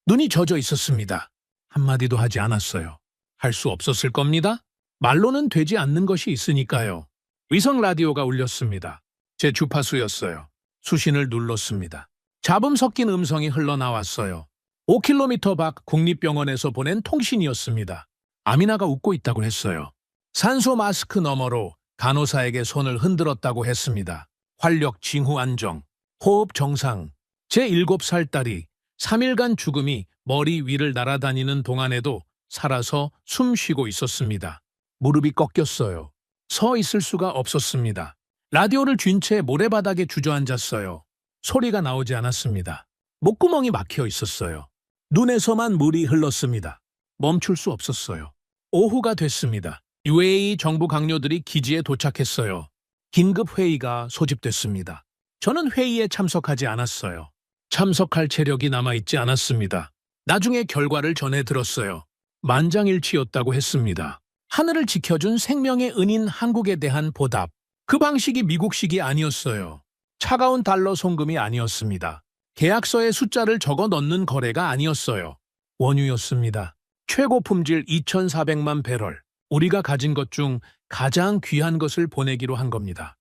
눈이 젖어 있었습니다. 한마디도 하지 않았어요. 할 수 없었을 겁니다. 말로는 되지 않는 것이 있으니까요. 위성 라디오가 울렸습니다. 제 주파수였어요. 수신을 눌렀습니다. 잡음 섞인 음성이 흘러나왔어요. 5km 밖 국립병원에서 보낸 통신이었습니다. 아미나가 웃고 있다고 했어요. 산소 마스크 너머로 간호사에게 손을 흔들었다고 했습니다. 활력 징후 안정, 호흡 정상. 제 7살 딸이 3일간 죽음이 머리 위를 날아다니는 동안에도 살아서 숨 쉬고 있었습니다. 무릎이 꺾였어요. 서 있을 수가 없었습니다. 라디오를 쥔 채 모래바닥에 주저앉았어요. 소리가 나오지 않았습니다. 목구멍이 막혀 있었어요. 눈에서만 물이 흘렀습니다. 멈출 수 없었어요. 오후가 됐습니다. UAE 정부 강요들이 기지에 도착했어요. 긴급 회의가 소집됐습니다. 저는 회의에 참석하지 않았어요. 참석할 체력이 남아있지 않았습니다. 나중에 결과를 전해 들었어요. 만장일치였다고 했습니다. 하늘을 지켜준 생명의 은인 한국에 대한 보답. 그 방식이 미국식이 아니었어요. 차가운 달러 송금이 아니었습니다. 계약서에 숫자를 적어 넣는 거래가 아니었어요. 원유였습니다. 최고 품질 2,400만 배럴. 우리가 가진 것 중 가장 귀한 것을 보내기로 한 겁니다.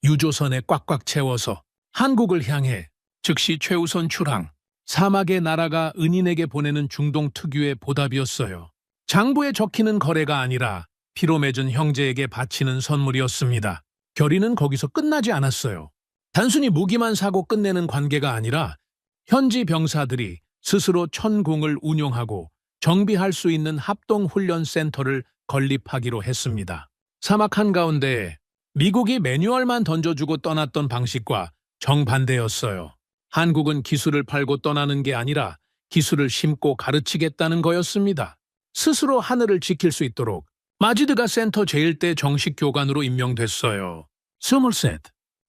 유조선에 꽉꽉 채워서 한국을 향해 즉시 최우선 출항. 사막의 나라가 은인에게 보내는 중동 특유의 보답이었어요. 장부에 적히는 거래가 아니라 피로 맺은 형제에게 바치는 선물이었습니다. 결의는 거기서 끝나지 않았어요. 단순히 무기만 사고 끝내는 관계가 아니라 현지 병사들이 스스로 천궁을 운용하고 정비할 수 있는 합동훈련센터를 건립하기로 했습니다. 사막 한가운데에 미국이 매뉴얼만 던져주고 떠났던 방식과 정반대였어요. 한국은 기술을 팔고 떠나는 게 아니라 기술을 심고 가르치겠다는 거였습니다. 스스로 하늘을 지킬 수 있도록 마지드가 센터 제1대 정식 교관으로 임명됐어요. 23,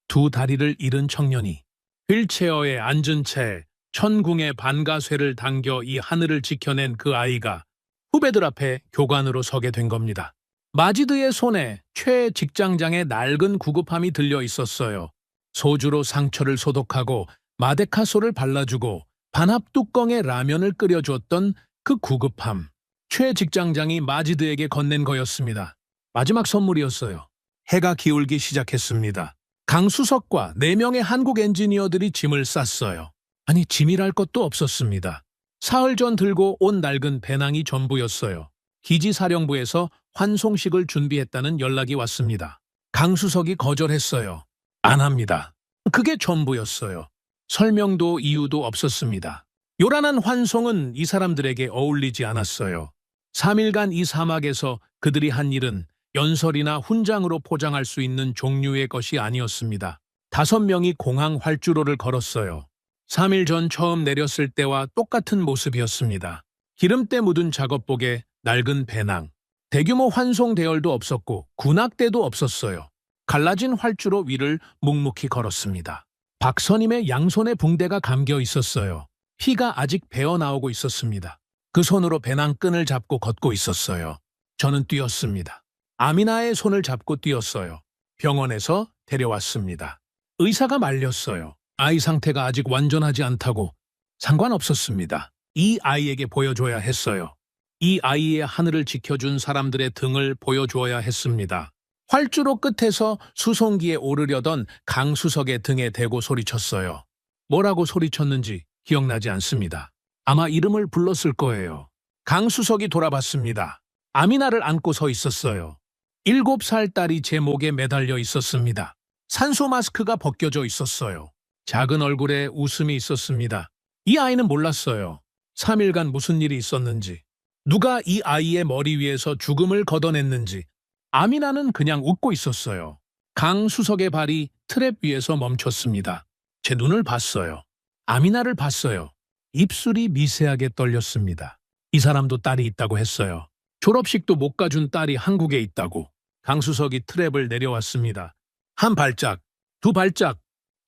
두 다리를 잃은 청년이 휠체어에 앉은 채 천궁의 반가쇠를 당겨 이 하늘을 지켜낸 그 아이가 후배들 앞에 교관으로 서게 된 겁니다. 마지드의 손에 최 직장장의 낡은 구급함이 들려 있었어요. 소주로 상처를 소독하고 마데카소를 발라주고 반합 뚜껑에 라면을 끓여주었던 그 구급함. 최 직장장이 마지드에게 건넨 거였습니다. 마지막 선물이었어요. 해가 기울기 시작했습니다. 강수석과 4명의 한국 엔지니어들이 짐을 쌌어요. 아니, 짐이랄 것도 없었습니다. 사흘 전 들고 온 낡은 배낭이 전부였어요. 기지사령부에서 환송식을 준비했다는 연락이 왔습니다. 강수석이 거절했어요. 안 합니다. 그게 전부였어요. 설명도 이유도 없었습니다. 요란한 환송은 이 사람들에게 어울리지 않았어요. 3일간 이 사막에서 그들이 한 일은 연설이나 훈장으로 포장할 수 있는 종류의 것이 아니었습니다. 5명이 공항 활주로를 걸었어요. 3일 전 처음 내렸을 때와 똑같은 모습이었습니다. 기름때 묻은 작업복에 낡은 배낭, 대규모 환송 대열도 없었고 군악대도 없었어요. 갈라진 활주로 위를 묵묵히 걸었습니다. 박선임의 양손에 붕대가 감겨 있었어요. 피가 아직 배어나오고 있었습니다. 그 손으로 배낭 끈을 잡고 걷고 있었어요. 저는 뛰었습니다. 아미나의 손을 잡고 뛰었어요. 병원에서 데려왔습니다. 의사가 말렸어요. 아이 상태가 아직 완전하지 않다고. 상관없었습니다. 이 아이에게 보여줘야 했어요. 이 아이의 하늘을 지켜준 사람들의 등을 보여주어야 했습니다. 활주로 끝에서 수송기에 오르려던 강수석의 등에 대고 소리쳤어요. 뭐라고 소리쳤는지 기억나지 않습니다. 아마 이름을 불렀을 거예요. 강수석이 돌아봤습니다. 아미나를 안고 서 있었어요. 7살 딸이 제 목에 매달려 있었습니다. 산소 마스크가 벗겨져 있었어요. 작은 얼굴에 웃음이 있었습니다. 이 아이는 몰랐어요. 3일간 무슨 일이 있었는지, 누가 이 아이의 머리 위에서 죽음을 걷어냈는지. 아미나는 그냥 웃고 있었어요. 강수석의 발이 트랩 위에서 멈췄습니다. 제 눈을 봤어요. 아미나를 봤어요. 입술이 미세하게 떨렸습니다. 이 사람도 딸이 있다고 했어요. 졸업식도 못 가준 딸이 한국에 있다고. 강수석이 트랩을 내려왔습니다. 한 발짝, 2발짝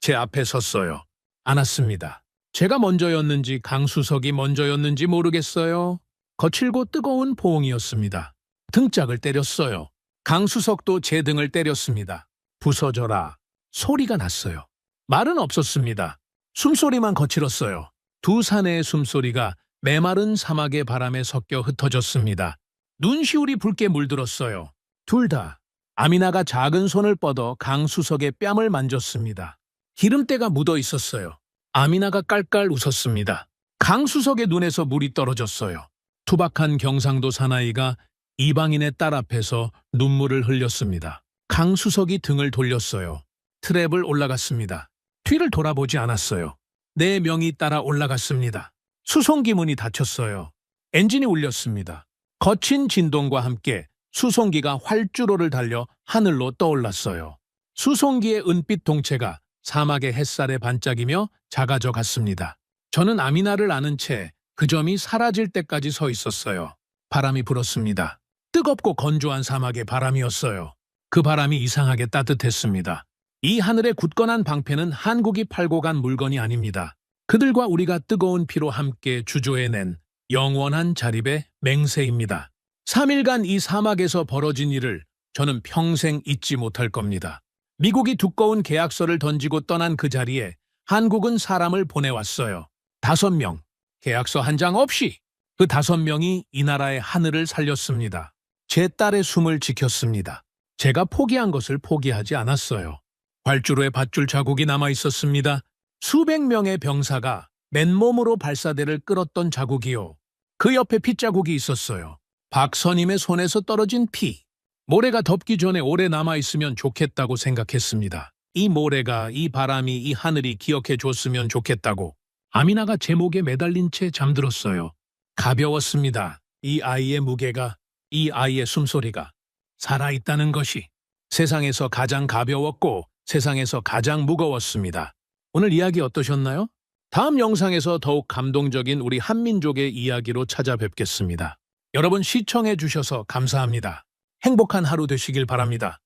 제 앞에 섰어요. 안았습니다. 제가 먼저였는지 강수석이 먼저였는지 모르겠어요. 거칠고 뜨거운 포옹이었습니다. 등짝을 때렸어요. 강수석도 제 등을 때렸습니다. 부서져라. 소리가 났어요. 말은 없었습니다. 숨소리만 거칠었어요. 두 사내의 숨소리가 메마른 사막의 바람에 섞여 흩어졌습니다. 눈시울이 붉게 물들었어요. 둘 다. 아미나가 작은 손을 뻗어 강수석의 뺨을 만졌습니다. 기름때가 묻어 있었어요. 아미나가 깔깔 웃었습니다. 강수석의 눈에서 물이 떨어졌어요. 투박한 경상도 사나이가 이방인의 딸 앞에서 눈물을 흘렸습니다. 강수석이 등을 돌렸어요. 트랩을 올라갔습니다. 뒤를 돌아보지 않았어요. 4명이 따라 올라갔습니다. 수송기 문이 닫혔어요. 엔진이 울렸습니다. 거친 진동과 함께 수송기가 활주로를 달려 하늘로 떠올랐어요. 수송기의 은빛 동체가 사막의 햇살에 반짝이며 작아져 갔습니다. 저는 아미나를 아는 채 그 점이 사라질 때까지 서 있었어요. 바람이 불었습니다. 뜨겁고 건조한 사막의 바람이었어요. 그 바람이 이상하게 따뜻했습니다. 이 하늘의 굳건한 방패는 한국이 팔고 간 물건이 아닙니다. 그들과 우리가 뜨거운 피로 함께 주조해낸 영원한 자립의 맹세입니다. 3일간 이 사막에서 벌어진 일을 저는 평생 잊지 못할 겁니다. 미국이 두꺼운 계약서를 던지고 떠난 그 자리에 한국은 사람을 보내왔어요. 5명. 계약서 한 장 없이 그 5명이 이 나라의 하늘을 살렸습니다. 제 딸의 숨을 지켰습니다. 제가 포기한 것을 포기하지 않았어요. 활주로에 밧줄 자국이 남아 있었습니다. 수백 명의 병사가 맨몸으로 발사대를 끌었던 자국이요. 그 옆에 핏자국이 있었어요. 박선임의 손에서 떨어진 피. 모래가 덮기 전에 오래 남아있으면 좋겠다고 생각했습니다. 이 모래가, 이 바람이, 이 하늘이 기억해 줬으면 좋겠다고. 아미나가 제 목에 매달린 채 잠들었어요. 가벼웠습니다. 이 아이의 무게가, 이 아이의 숨소리가 살아있다는 것이 세상에서 가장 가벼웠고 세상에서 가장 무거웠습니다. 오늘 이야기 어떠셨나요? 다음 영상에서 더욱 감동적인 우리 한민족의 이야기로 찾아뵙겠습니다. 여러분 시청해 주셔서 감사합니다. 행복한 하루 되시길 바랍니다.